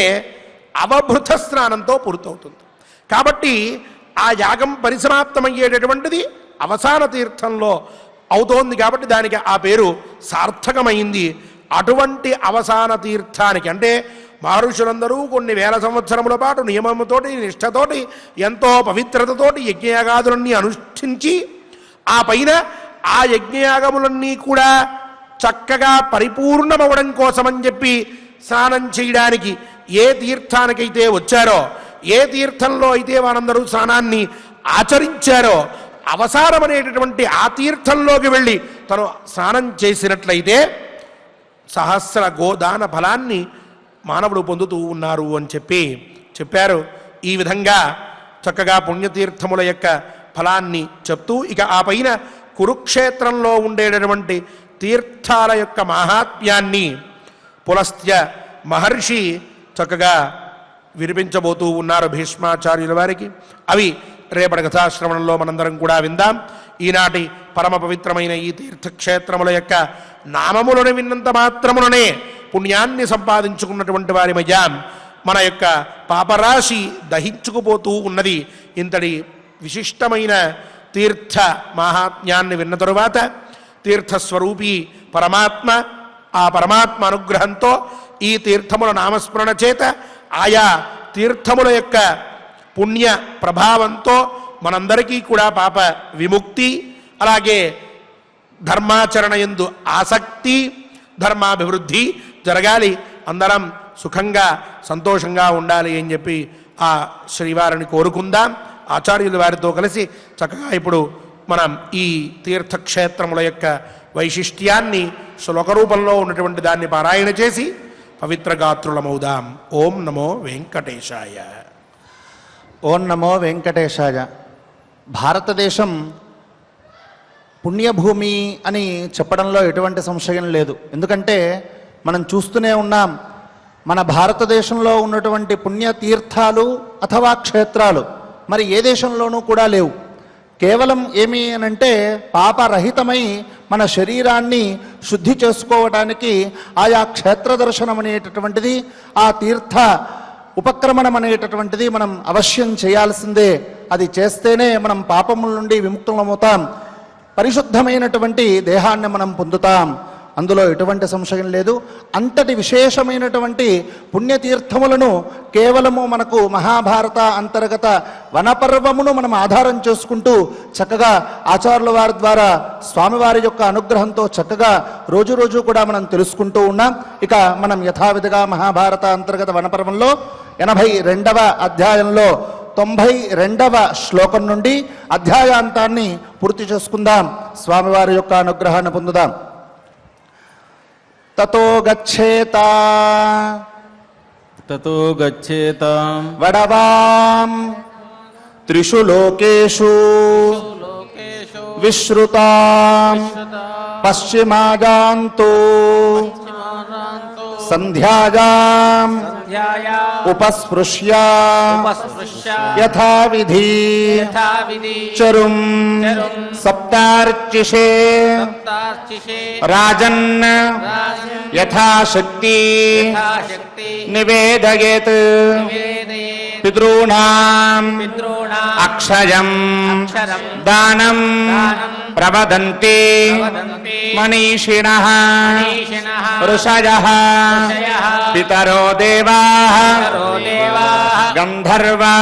అవభృత స్నానంతో పూర్తవుతుంది. కాబట్టి ఆ యాగం పరిసమాప్తమయ్యేటటువంటిది అవసాన తీర్థంలో అవుతోంది. కాబట్టి దానికి ఆ పేరు సార్థకమైంది. అటువంటి అవసాన తీర్థానికి అంటే మహర్షులందరూ కొన్ని వేల సంవత్సరముల పాటు నియమముతోటి నిష్ఠతోటి ఎంతో పవిత్రతతోటి యజ్ఞయాగాదులన్నీ అనుష్ఠించి ఆ పైన ఆ యజ్ఞయాగములన్నీ కూడా చక్కగా పరిపూర్ణమవడం కోసమని చెప్పి స్నానం చేయడానికి ఏ తీర్థానికైతే వచ్చారో, ఏ తీర్థంలో అయితే వారందరూ స్నానాన్ని ఆచరించారో, అవసానం అనేటటువంటి ఆ తీర్థంలోకి వెళ్ళి తను స్నానం చేసినట్లయితే సహస్ర గోదాన ఫలాన్ని మానవుడు పొందుతూ ఉన్నారు అని చెప్పారు. ఈ విధంగా చక్కగా పుణ్యతీర్థముల యొక్క ఫలాన్ని చెప్తూ ఇక ఆ పైన కురుక్షేత్రంలో ఉండేటటువంటి తీర్థాల యొక్క మహాత్మ్యాన్ని పులస్త్య మహర్షి చక్కగా వినిపించబోతూ ఉన్నారు భీష్మాచార్యుల వారికి. అవి రేపటి కథాశ్రవణంలో మనందరం కూడా విందాం. ఈనాటి పరమ పవిత్రమైన ఈ తీర్థక్షేత్రముల యొక్క నామములను విన్నంత మాత్రముననే పుణ్యాన్ని సంపాదించుకున్నటువంటి వారిమయ్యాం. మన యొక్క పాపరాశి దహించుకుపోతూ ఉన్నది. ఇంతటి విశిష్టమైన తీర్థ మహాత్మ్యాన్ని విన్న తరువాత తీర్థస్వరూపీ పరమాత్మ, ఆ పరమాత్మ అనుగ్రహంతో ఈ తీర్థముల నామస్మరణ చేత ఆయా తీర్థముల యొక్క పుణ్య ప్రభావంతో మనందరికీ కూడా పాప విముక్తి, అలాగే ధర్మాచరణ యందు ఆసక్తి, ధర్మాభివృద్ధి జరగాలి. అందరం సుఖంగా సంతోషంగా ఉండాలి అని చెప్పి ఆ శ్రీవారిని కోరుకుందాం. ఆచార్యుల వారితో కలిసి చక్కగా ఇప్పుడు మనం ఈ తీర్థక్షేత్రముల యొక్క వైశిష్ట్యాన్ని శ్లోక రూపంలో ఉన్నటువంటి దాన్ని పారాయణ చేసి పవిత్ర గాత్రులమవుదాం. ఓం నమో వెంకటేశాయ. ఓం నమో వెంకటేశాయ. భారతదేశం పుణ్యభూమి అని చెప్పడంలో ఎటువంటి సంశయం లేదు. ఎందుకంటే మనం చూస్తూనే ఉన్నాం, మన భారతదేశంలో ఉన్నటువంటి పుణ్యతీర్థాలు అథవా క్షేత్రాలు మరి ఏ దేశంలోనూ కూడా లేవు. కేవలం ఏమి అనంటే పాపరహితమై మన శరీరాన్ని శుద్ధి చేసుకోవడానికి ఆయా క్షేత్ర దర్శనం అనేటటువంటిది, ఆ తీర్థ ఉపక్రమణం అనేటటువంటిది మనం అవశ్యం చేయాల్సిందే. అది చేస్తేనే మనం పాపముల నుండి విముక్తులమవుతాం, పరిశుద్ధమైనటువంటి దేహాన్ని మనం పొందుతాం. అందులో ఎటువంటి సంశయం లేదు. అంతటి విశేషమైనటువంటి పుణ్యతీర్థములను కేవలము మనకు మహాభారత అంతర్గత వనపర్వమును మనం ఆధారం చేసుకుంటూ చక్కగా ఆచార్యుల వారి ద్వారా స్వామివారి యొక్క అనుగ్రహంతో చక్కగా రోజు రోజు కూడా మనం తెలుసుకుంటూ ఉన్నాం. ఇక మనం యథావిధిగా మహాభారత అంతర్గత వనపర్వంలో 82వ అధ్యాయంలో 92వ శ్లోకం నుండి అధ్యాయాంతాన్ని పూర్తి చేసుకుందాం. స్వామివారి యొక్క అనుగ్రహాన్ని పొందుదాం. తతో గచ్చేత వడవాం త్రిషు లోకేషు విశ్రుతాం పశ్చిమాజాంతో సంధ్యాయాం ఉపస్పృశ్య యథావిధి చరుం సప్తార్చిషే రాజన్ యథాశక్తి నివేదయేత్ పితॄణాం అక్షయం దానం ప్రవదంతి మనీషిణః ఋషయః పితరో దేవాః గంధర్వా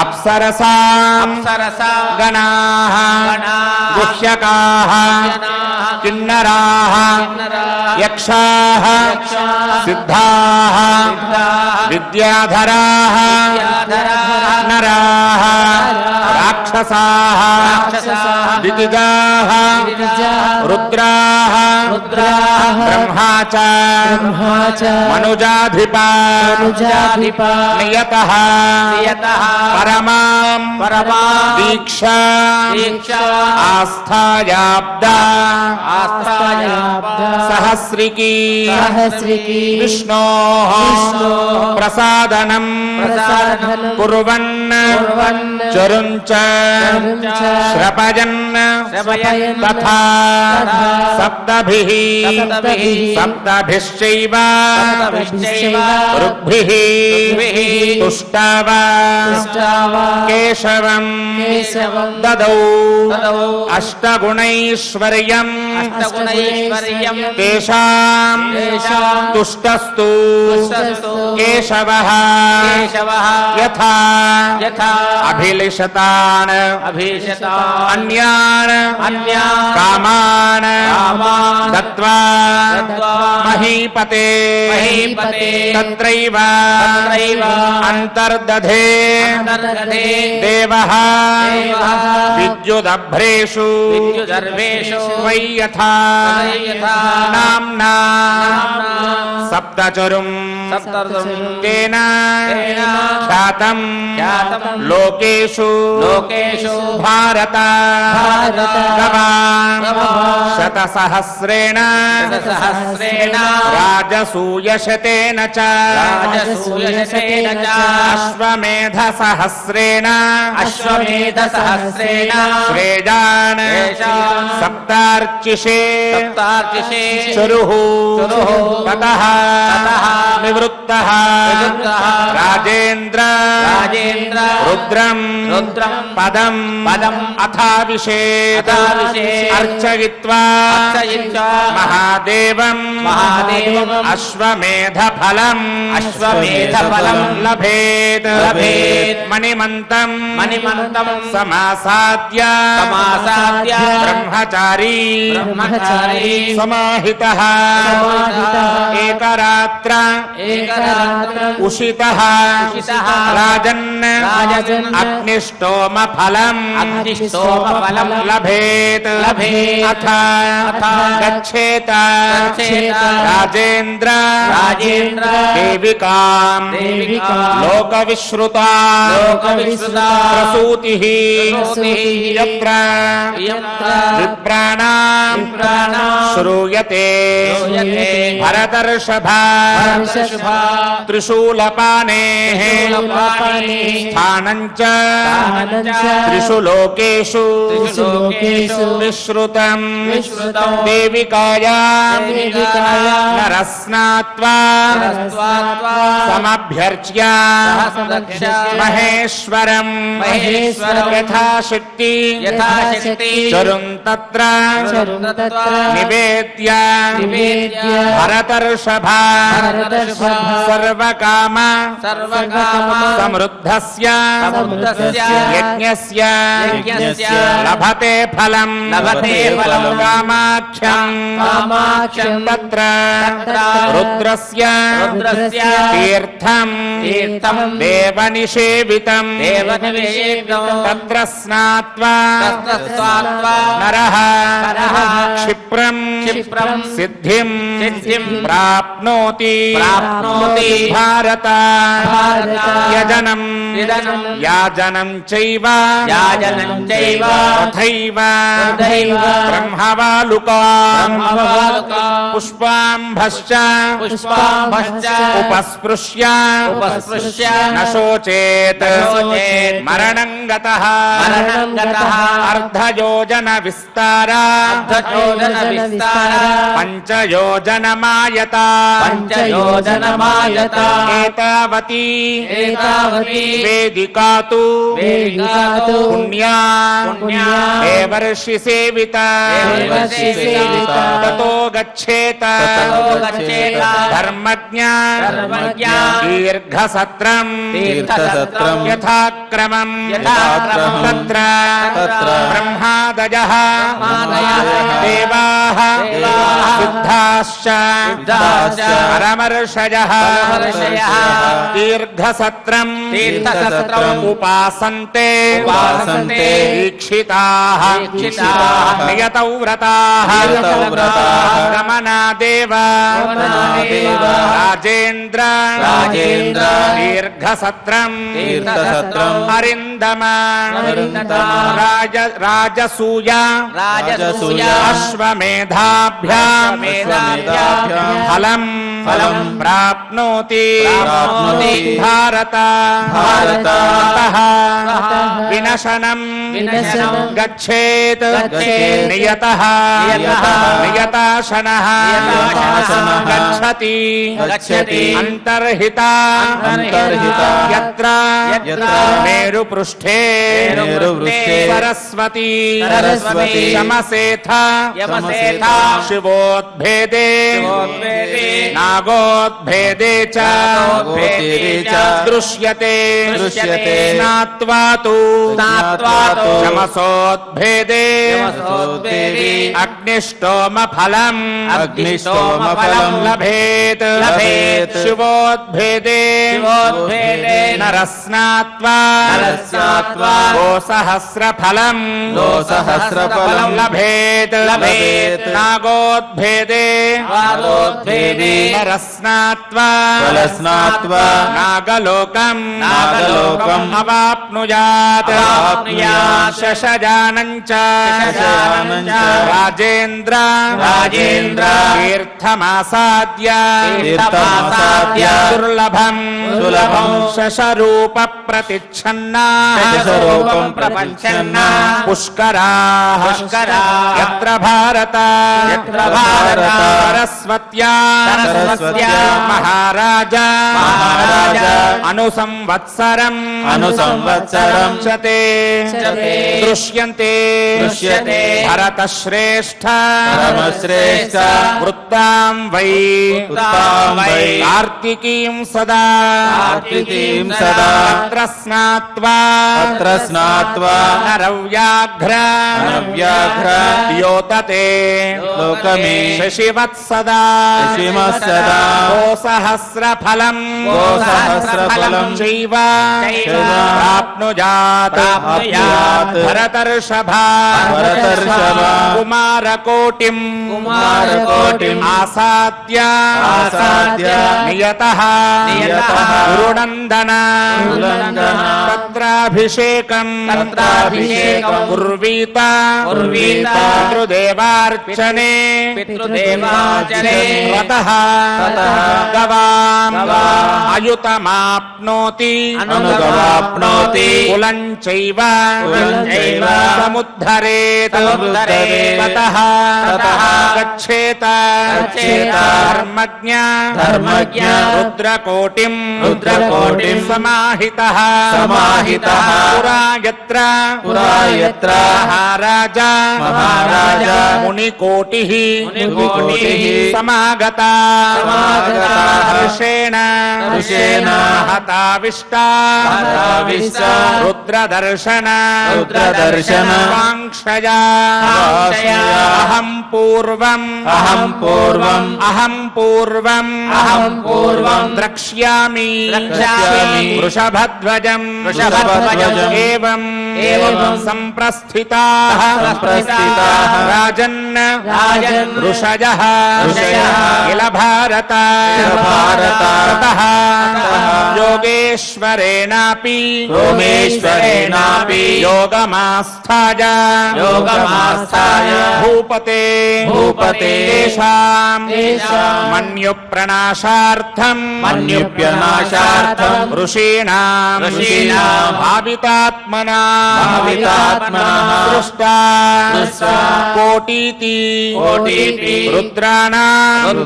అప్సరసాం గణాః గుహ్యకాః కిన్నరాః యక్షాః సిద్ధాః విద్యాధరాః నరాః రాక్షసాః దితిజాః రుద్రాః బ్రహ్మా చ మనుజాధిపా నియతః పరమాం దీక్షా ఆస్థాయాబ్దా సహస్రికీ విష్ణోః ప్రసాదనం కుర్వన్ చరుంచ శ్రపయన్ తథా సప్తభిః సప్తభిశ్చైవ ఋగ్భిః తుష్టవ కేశవం దదౌ అష్టగుణైశ్వర్యం తేషాం తుష్టస్తు కేశవః యథా అభిలిషతాన్ అన్యాన్ కామాన్ దత్వా మహీపతే తత్రైవ అంతర్దధే దేవః విద్యుదభ్రేషు వై యథా నామ్నా సప్తచరుం తేన ఖ్యాతం లోకేషు భారత శతసహస్రేణ రాజసూయశతేన చ అశ్వమేధ సహస్రేణ అశ్వమేధ సహస్రేణ శ్రేయాన్ శ్రేయాన్ సప్తార్చిషే సప్తార్చిషే చరుః చరుః తతః తతః నివృత్తః నివృత్తః రాజేంద్ర రాజేంద్ర రుద్రం రుద్రం పదం పదం అథావిషేత్ అథావిషేత్ అర్చయిత్వా అర్చయిత్వా మహాదేవం మహాదేవం అశ్వమేధ ఫలం అశ్వమేధ ఫలం లభేత్ లభేత్ మణిమంతం మణిమంతం సమాసాద్య సమాసాద్య బ్రహ్మచారీ బ్రహ్మచారీ సమాహితః సమాహితః ఏకరాత్ర ఏకరాత్రం ఉషితః ఉషితః రాజన్ రాజన్ అగ్నిష్టోమ ఫలం అగ్నిష్టోమ ఫలం లభేత్ లభేత్ అథ అథ గచ్చేత గచ్చేత రాజేంద్ర రాజేంద్ర దేవికాం దేవికాం లోకవిశ్రుతా లోకవిశ్రుతా ప్రసూతిః ప్రసూతిః యత్ర యత్ర విప్రాణాం విప్రాణాం శ్రూయతే శ్రూయతే భరతర్షభ భరతర్షభ త్రిశూలపానేః త్రిశూలపానేః స్థానం చ స్థానం చ త్రిషు లోకేషు త్రిషు లోకేషు విశ్రుతం విశ్రుతం దేవికాయాం దేవికాయాం నరస్నాత్వా నరస్నాత్వా సమభ్యర్చ్య సహస్రదక్ష మహేశ్వరం మహేశ్వరం యథాశక్తి యథాశక్తి చరుం తత్ర చరుం తత్ర నివేద్య నివేద్య భరతర్షభ భరతర్షభ సర్వకామ సర్వకామ సమృద్ధస్య సమృద్ధస్య యజ్ఞస్య యజ్ఞస్య లభతే ఫలం లభతే ఫలం కామాఖ్యం కామాఖ్యం తత్ర తత్ర రుద్రస్య రుద్రస్య తీర్థం తీర్థం దేవనిషేవితం దేవనిషేవితం తత్ర స్నాత్వా తత్ర స్నాత్వా నరః నరః క్షిప్రం క్షిప్రం సిద్ధిం సిద్ధిం ప్రాప్నోతి ప్రాప్నోతి భారత భారత యజనం యజనం యాజనం చైవ యాజనం చైవ తథైవ తథైవ బ్రహ్మవాలుకాం బ్రహ్మవాలుకాం పుష్పాంభశ్చ పుష్పాంభశ్చ ఉపస్పృశ్య ఉపస్పృశ్య నశోచేత్ నశోచేత్ మరణం గతః మరణం గతః అర్ధయోజన విస్తార అర్ధయోజన విస్తార పంచయోజనమాయత పంచయోజనమాయత ఏతావతి ఏతావతి వేదికాతు వేదికాతు పుణ్యా పుణ్యా దేవర్షి సేవిత దేవర్షి సేవిత తతో గచ్చేత తతో గచ్చేత ధర్మజ్ఞ ధర్మజ్ఞ దీర్ఘసత్రం తీర్థసత్రం యథాక్రమం యథాక్రమం తత్ర తత్ర బ్రహ్మాదయః బ్రహ్మాదయః దేవాః దేవాః సిద్ధాశ్చ సిద్ధాశ్చ పరమర్షయః పరమర్షయః దీర్ఘసత్రం తీర్థసత్రం ఉపాసంతే ఉపాసంతే దీక్షితాః దీక్షితాః నియతౌ వ్రతాః నియతౌ వ్రతాః గమనాదేవ గమనాదేవ రాజేంద్ర రాజేంద్ర దీర్ఘసత్రం తీర్థసత్రం అరిందమ అరిందమ రాజసూయ రాజసూయ అశ్వమేధాభ్యాం అశ్వమేధాభ్యాం ఫలం ఫలం ప్రాప్నోతి ప్రాప్నోతి భారత భారత తతః తతః వినశనం వినశనం గచ్చేత్ గచ్చేత్ నియతః నియతః నియతాశనః నియతాశనః గచ్చతి గచ్చతి అంతర్హిత అంతర్హిత యత్ర యత్ర మేరుపృష్ఠే మేరుపృష్ఠే సరస్వతి సరస్వతి శమసేథ యమసేథ శివోద్భేదే శివోద్భేదే నాగోద్భేదే చ నాగోద్భేదే చ దృశ్యతే దృశ్యతే స్నాత్వా తు స్నాత్వా తు శమసోద్భేదే శమసోద్భేదే అగ్నిష్టోమ ఫలం అగ్నిష్టోమ ఫలం లభేత్ లభేత్ శివోద్భేదే శివోద్భేదే నరస్నాత్వా నరస్నాత్వా గోసహస్ర ఫలం గోసహస్రఫలం లభేత్ లభేత్ నాగోద్భేదే నాగోద్భేదే నరస్నాత్వా ఫలస్నాత్వా నాగలోకం నాగలోకం అవాప్నుయాత్ అవాప్నుయాత్ శశజానం చ శశజానం చ రాజేంద్ర రాజేంద్ర తీర్థమాసాద్య తీర్థమాసాద్య దుర్లభం దుర్లభం శశరూప ప్రతిచ్ఛన్నా శశరూపం ప్రపంచన్నా పుష్కరాః యత్ర భారత యత్ర భారత సరస్వత్యా సరస్వత్యా మహారాజా అనుసంవత్సరం చతే దృశ్యంతే భరతశ్రేష్ఠ పరమశ్రేష్ఠ వృత్తాం వై కార్తికీం సదా కార్తికీం సదా తత్ర స్నాత్వా తత్ర స్నాత్వా నరవ్యాఘ్ర ద్యోతతే లోకమే శశివత్సదా శశిమత్సదా గోసహస్రఫలం గోసహస్రఫలం చైవ ప్రాప్నుయాత్ భరతర్షభ కుమారకోటిం ఆసాద్య నియతః గురునందన తత్రాభిషేకం కుర్వీత పితృదేవార్చనే రతః గవాం అయుతమాప్నోతి అనుగవాప్నోతి కులం చైవ సముద్ధరేత్ తతః గచ్ఛేత ధర్మజ్ఞ రుద్రకోటిం సమాహితః పురా యత్ర మహారాజా మునికోటిః సమాగతా ఋషేణ హతావిష్టా రుద్రదర్శన వాంక్షయా అహం పూర్వం ద్రక్ష్యామి వృషభధ్వజం ఏవం సంప్రస్థితాః రాజన్ ఋషయః కిల భారత తతః యోగేశ్వరేణాపి యోగమాస్థాయ భూపతే తేషాం మన్యుప్రణాశార్థం ఋషీణాం భావితాత్మనాం దృష్టా కోటీతి రుద్రాణాం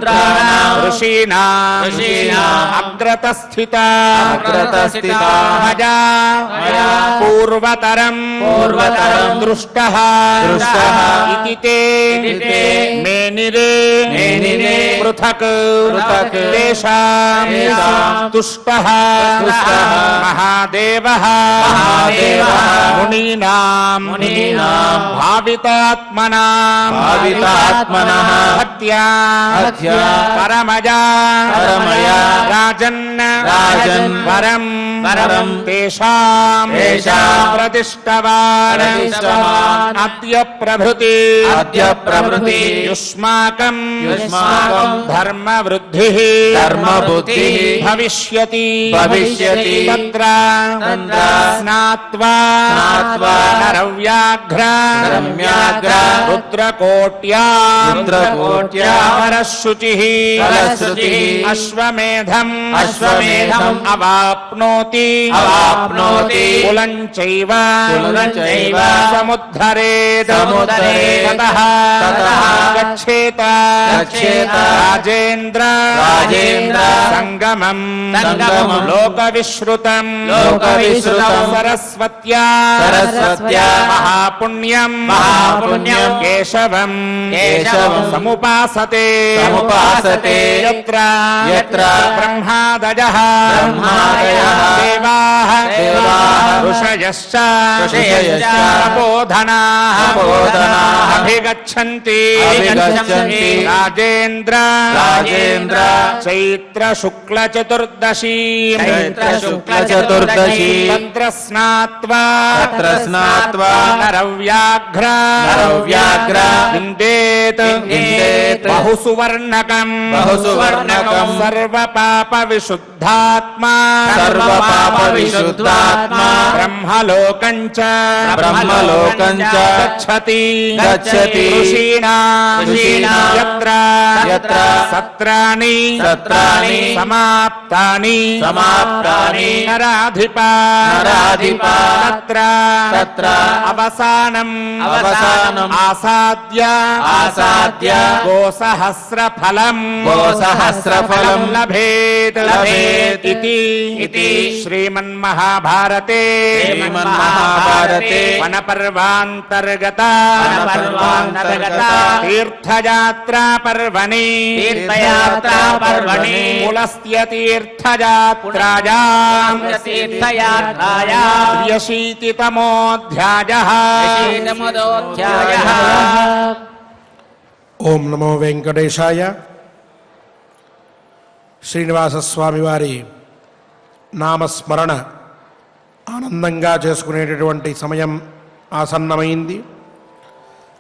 ఋషీణాం అగ్రతస్థితా మయా పూర్వతరం దృష్టః ఇతి తే మేనిరే పృథక్ తేషాం తుష్టః మహాదేవః మునీనాం భావితాత్మనాం భక్త్యా పరమయా రాజన్ వరం తేషాం ప్రతిష్టవాన్ అద్య ప్రభృతి యుష్మాకం ధర్మవృద్ధిః భవిష్యతి తత్ర స్నాత్వా నరవ్యాఘ్ర రుద్రకోట్యా పరశుచిః అశ్వమేధం అవాప్నోతి కులం చైవ సముద్ధరేత్ తతః గచ్ఛేత రాజేంద్ర సంగమం లోకవిశ్రుతం సరస్వత్యా మహాపుణ్యం కేశవం సముపాసతే యత్ర బ్రహ్మాదయః దేవాః ఋషయశ్చ తపోధనాః అభిగచ్చంతి రాజేంద్ర చైత్ర శుక్ల చతుర్దశీ తత్ర స్నాత్వా నరవ్యాఘ్ర విందేత్ బహుసువర్ణకం సర్వపాప విశుద్ధాత్మా బ్రహ్మలోకం చ బ్రహ్మలోకం చ గచ్చతి గచ్చతి ఋషీణాం యత్ర సత్రాణి సమాప్తాని నరాధిప తత్ర అవసానం ఆసాద్య గోసహస్రఫలం లభేత్ ఇతి శ్రీమన్మహాభారతే వనపర్వాంతర్గత తీర్థయాత్రా పర్వణి పులస్త్య తీర్థయాత్రాయాం 83తమోऽధ్యాయः ఓం నమో వెంకటేశాయ. శ్రీనివాసస్వామి వారి నామస్మరణ ఆనందంగా చేసుకునేటటువంటి సమయం ఆసన్నమైంది.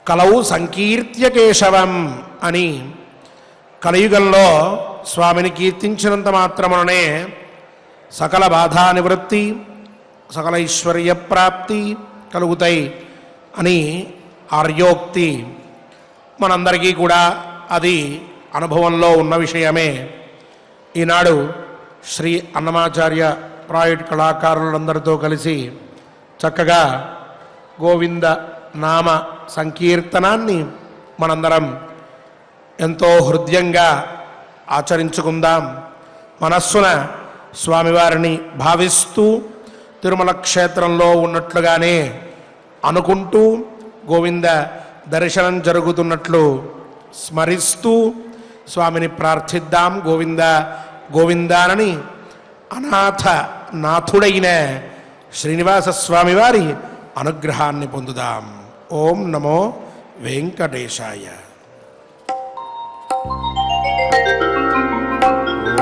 కలవు సంకీర్త్య కేశవం అని కలియుగంలో స్వామిని కీర్తించినంత మాత్రముననే సకల బాధా నివృత్తి, సకల ఐశ్వర్య ప్రాప్తి కలుగుతాయి అని ఆర్యోక్తి. మనందరికీ కూడా అది అనుభవంలో ఉన్న విషయమే. ఈనాడు శ్రీ అన్నమాచార్య ప్రాయుడ్ కళాకారులందరితో కలిసి చక్కగా గోవింద నామ సంకీర్తనాన్ని మనందరం ఎంతో హృదయంగా ఆచరించుకుందాం. మనస్సున స్వామివారిని భావిస్తూ తిరుమల క్షేత్రంలో ఉన్నట్లుగానే అనుకుంటూ గోవింద దర్శనం జరుగుతున్నట్లు స్మరిస్తూ స్వామిని ప్రార్థిద్దాం. గోవింద గోవిందానని అనాథ నాథుడైన శ్రీనివాస స్వామి వారి అనుగ్రహాన్ని పొందుదాం. ఓం నమో వెంకటేశాయ.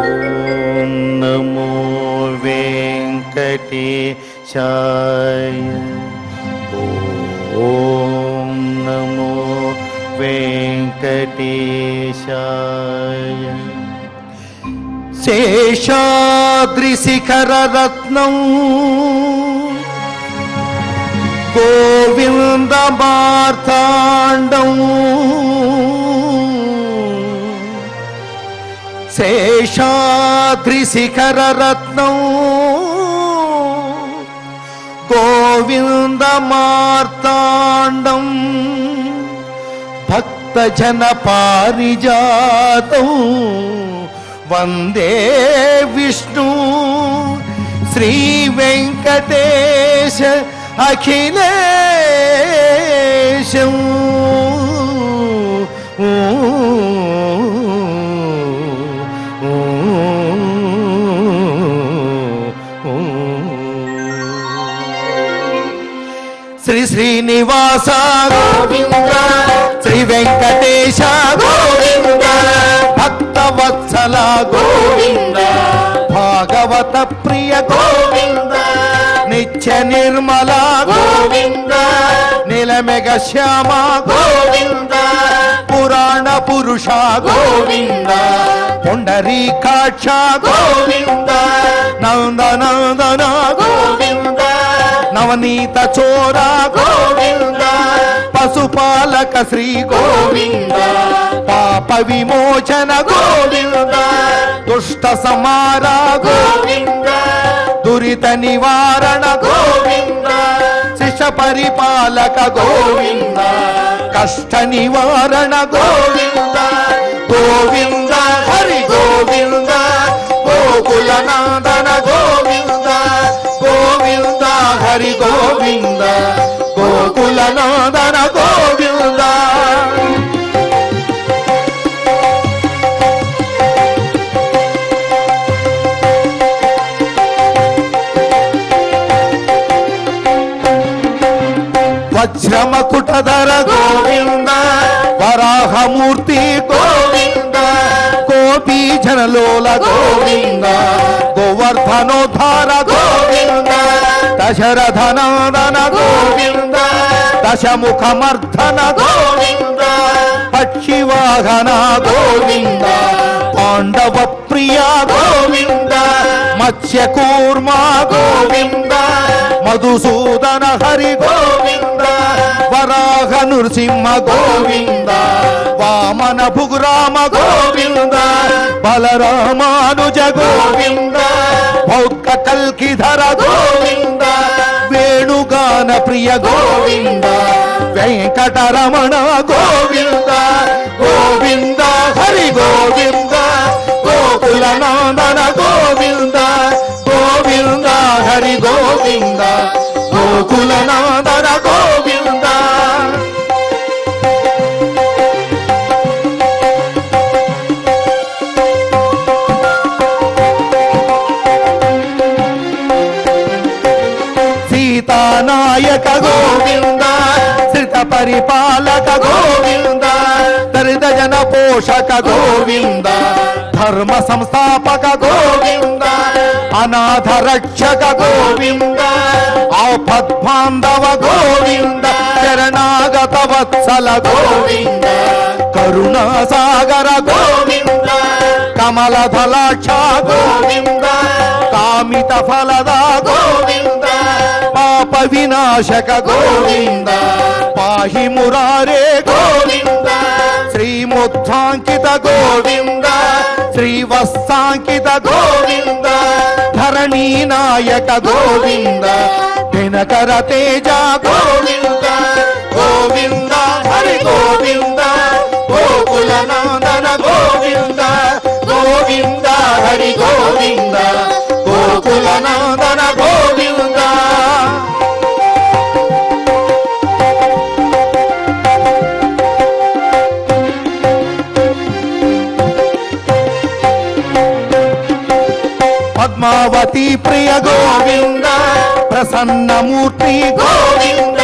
ఓం నమో వెంకటేశాయ. ఓం నమో వెంకటేశాయ. శేషాద్రిశిఖరరత్నం గోవిందమార్తాండం శేషాద్రిశిఖరరత్నం గోవిందమార్తాండం భక్తజన పారిజాతం వందే విష్ణు శ్రీ వెంకటేశ అఖిలేశం. శ్రీ శ్రీనివాస గోవింద, శ్రీ వెంకటేశ గోవింద, భక్తవత్సల గోవింద, భాగవత ప్రియ గోవింద, నిత్య నిర్మల గోవింద, నిలమెగ శ్యామ గోవింద, పురాణ పురుష గోవింద, పుండరీకాక్ష గోవింద, నందనందన గోవింద, నవనీత చోర గోవింద, పశుపాలక శ్రీ గోవింద, పాప విమోచన గోవింద, దుష్ట సమార గోవింద, దురిత నివారణ గోవింద, శిష పరిపాలక గోవింద, కష్ట నివారణ గోవింద, గోవింద హరి గోవింద, గోకులనందన గోవింద, గోవింద హరి గోవింద, గోకులనందన గోవింద. వజ్రమకుటధర గోవింద, వరాహమూర్తి గోవింద, గోపీజనలోల గోవింద, గోవర్ధనోద్ధార గోవింద, దశరథనందన గోవింద, దశముఖమర్ధన గోవింద, పక్షివాహన గోవింద, పాండవ ప్రియ గోవింద, మత్స్యకూర్మా గోవింద మధుసూదన హరి గోవింద వరాహ నృసింహ గోవింద వామన భుగురామ గోవింద బలరామానుజ గోవింద భౌక కల్కిధర గోవింద వేణుగాన ప్రియ గోవింద వెంకటరమణ గోవింద గోవింద హరి గోవింద గోకుల నందన గోవింద గోవింద హరి గోవింద గోకుల నందన గోవింద సీతానాయక గోవింద శ్రిత పరిపాలక గోవింద దరిద్ర జన పోషక గోవింద ధర్మ సంస్థాపక గోవింద అనాథ రక్షక గోవింద ఆపద్బాంధవ గోవింద శరణాగత వత్సల గోవింద కరుణా సాగర గోవింద కమలధలాక్ష గోవింద కామిత ఫలద గోవింద పాప వినాశక గోవింద పాహి మురారే గోవింద శ్రీముద్ధాంకిత గోవింద శ్రీవత్సాంకిత గోవింద ధరణీ నాయక గోవింద దినకర తేజ గోవింద గోవింద హరి గోవింద గోకుల నందన గోవింద గోవింద హరి గోవింద గోకుల నందన గోవింద పద్మావతి ప్రియ గోవింద ప్రసన్నమూర్తి గోవింద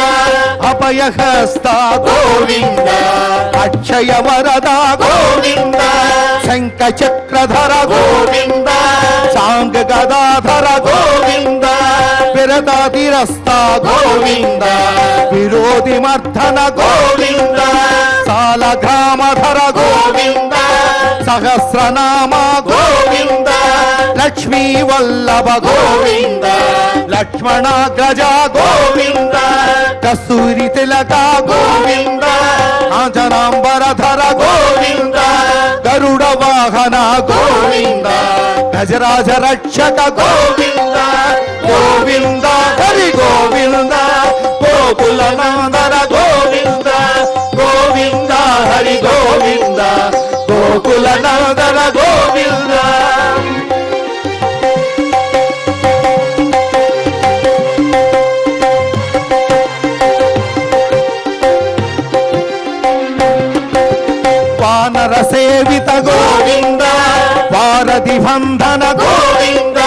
అభయహస్త గోవింద అక్షయ వరద గోవింద శంఖ చక్రధర గోవింద సాంగ గదాధర గోవింద విరదాతిరస్త గోవింద విరోధి మర్ధన గోవింద సాలగ్రామధర గోవింద సహస్రనామ గోవింద లక్ష్మీ వల్లభ గోవింద లక్ష్మణాగ్రజ గోవింద కస్తూరి తిలక గోవింద కాంచనాంబరధర గోవింద గరుడ వాహన గోవింద గజరాజ రక్షక గోవింద గోవింద హరి గోవింద గోకుల నందన గోవింద గోవింద హరి గోవింద గోకుల నందన గోవింద వానర సేవిత గోవింద వారధి బంధన గోవింద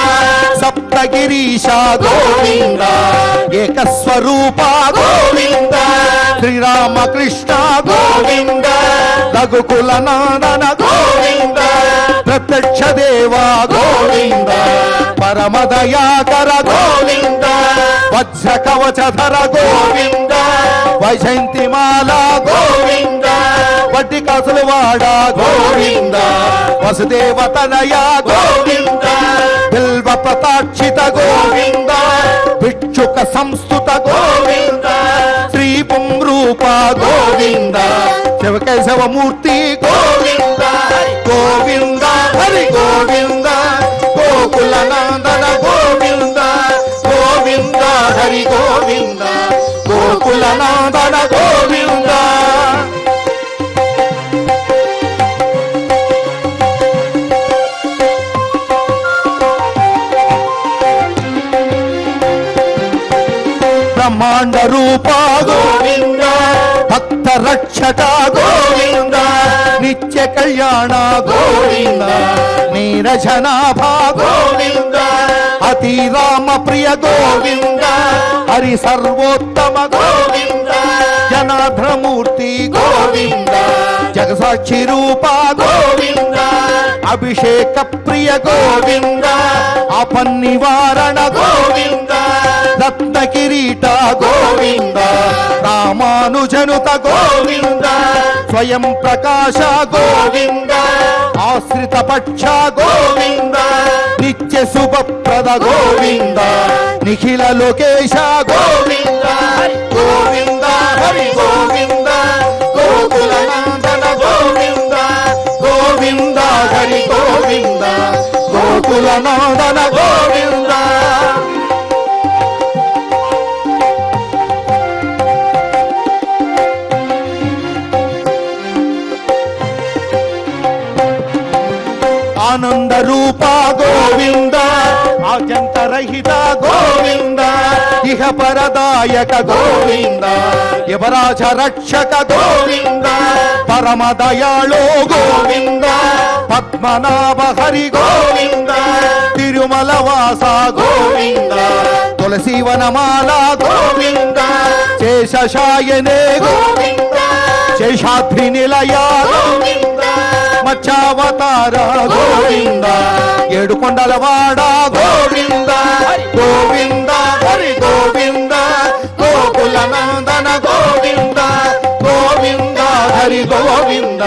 సప్తగిరీశ గోవింద ఏకస్వరూప గోవింద శ్రీరామకృష్ణ గోవింద రఘుకుల నందన గోవింద ప్రత్యక్ష దేవ గోవింద పరమదయాకర గోవింద వజ్ర కవచధర గోవింద వైజయంతిమాల గోవింద వడ్డి కసులవాడ గోవింద వసుదేవతనయ గోవింద బిల్వ ప్రతాక్షిత గోవింద భిక్షుక సంస్థుత గోవింద శ్రీ పుంరూప గోవింద శివకేశవమూర్తి గోవింద గోవింద హరి గోవింద గోకుల నందన గోవింద గోవింద హరి గోవింద గోకుల నందన గోవింద బ్రహ్మాండ రూప గోవింద భక్త రక్షక గోవింద నిత్య కళ్యాణ గోవింద నీరజనాభ గోవింద అతి రామ ప్రియ గోవింద హరి సర్వోత్తమ గోవింద జనార్దనమూర్తి గోవింద జగసాక్షి రూప గోవింద అభిషేక ప్రియ గోవింద అపన్నివారణ గోవింద రత్న కిరీట గోవింద రామానుజనుత గోవింద స్వయం ప్రకాశ గోవింద ఆశ్రిత పక్ష గోవింద నిత్య శుభప్రద గోవింద నిఖిల లోకేశ గోవింద గోవింద హరి గోవింద గోకుల నందన గోవింద గోవింద హరి గోవింద గోకుల నందన గోవింద. ఆనంద రూప గోవింద ఆద్యంతరహిత గోవింద ఇహ పరదాయక గోవింద యువరాజ రక్షక గోవింద పరమ దయాళో గోవింద పద్మనాభ హరి గోవింద తిరుమల వాస గోవింద తులసీవనమాల గోవింద శేషశాయనే గోవింద శేషాద్రి నిలయ గోవింద మచ్చావతార గోవింద ఏడుకొండలవాడ గోవింద గోవింద హరి గోవింద గోకుల నందన గోవింద గోవింద హరి గోవింద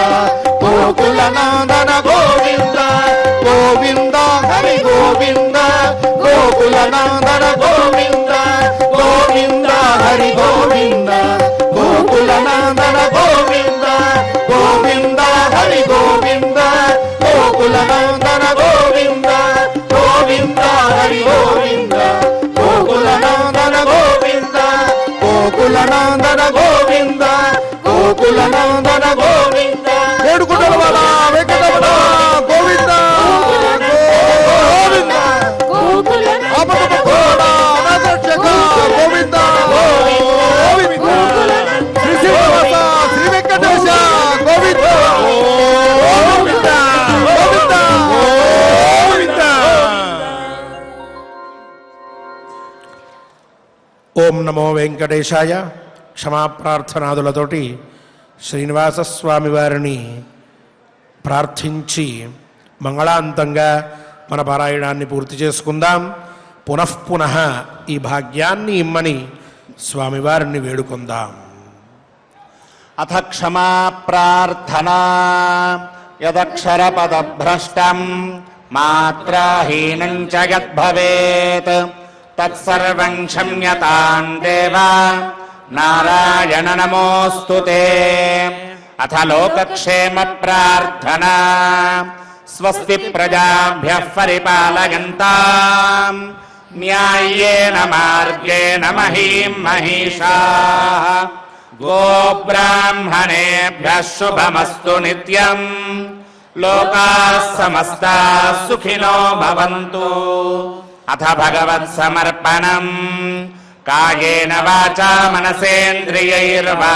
గోకుల నందన గోవింద గోవింద హరి గోవింద గోకుల నందన గోవింద గోవింద హరి గోవింద గోకుల నందన గోవింద గోవింద హరి గోవింద గోకుల నందన గోవింద గోవింద హరి గోవింద గోకుల నందన గోవింద గోకుల నందన గోవింద గోకుల నందన గోవింద ఏడుకొండలవాడ వెంకటరమణ గోవింద గోవింద ఆపదకోడ అనాథరక్షక గోవింద గోవింద శ్రీ శ్రీనివాస శ్రీ వెంకటేశ గోవింద గోవింద గోవింద గోవింద. ఓం నమో వెంకటేశాయ. క్షమాప్రార్థనాదులతోటి శ్రీనివాసస్వామి వారిని ప్రార్థించి మంగళాంతంగా మన పారాయణాన్ని పూర్తి చేసుకుందాం. పునఃపునః ఈ భాగ్యాన్ని ఇమ్మని స్వామివారిని వేడుకుందాం. అథ క్షమా ప్రార్థనా యదక్షర పదభ్రష్టం మాత్రాహీనం చ యద్భవేత్ తత్సర్వం క్షమ్యతాం దేవ నారాయణ నమోస్తుతే. అథ లోకక్షేమ ప్రార్థనా స్వస్తి ప్రజాభ్యః పరిపాలయంతాం న్యాయేన మార్గేణ మహీం మహిషాః గోబ్రాహ్మణేభ్యः శుభమస్తు నిత్యం లోకాः సమస్తాः సుఖినో భవంతు. అథ భగవత్సమర్పణం కాయేన వాచా మనసేంద్రియైర్వా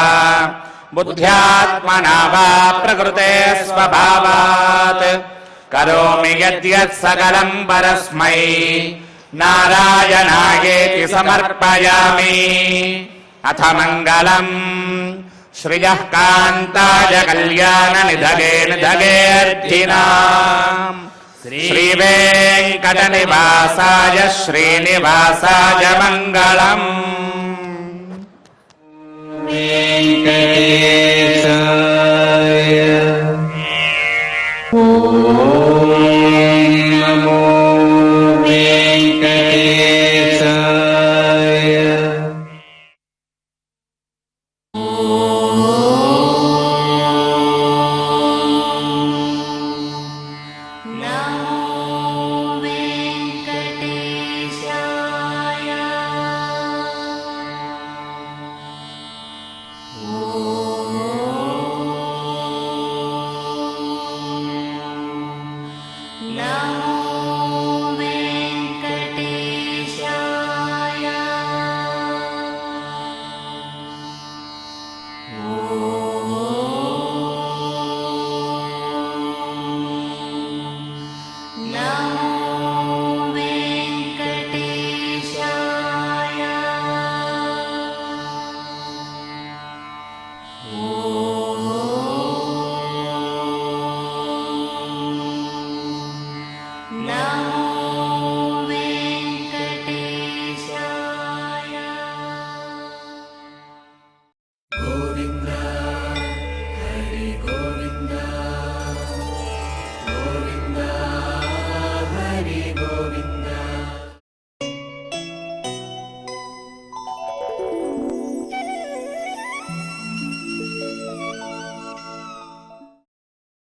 బుద్ధ్యాత్మనా వా ప్రకృతే స్వభావాత్ కరోమి యద్యత్ సకలం పరస్మై నారాయణాయేతి సమర్పయామి. అథ మంగళం శ్రియః కాంతాయ కళ్యాణ నిధగే నిధగేర్ధినాం శ్రీవేంకట నివాసాయ శ్రీనివాసాయ మంగళం. Oh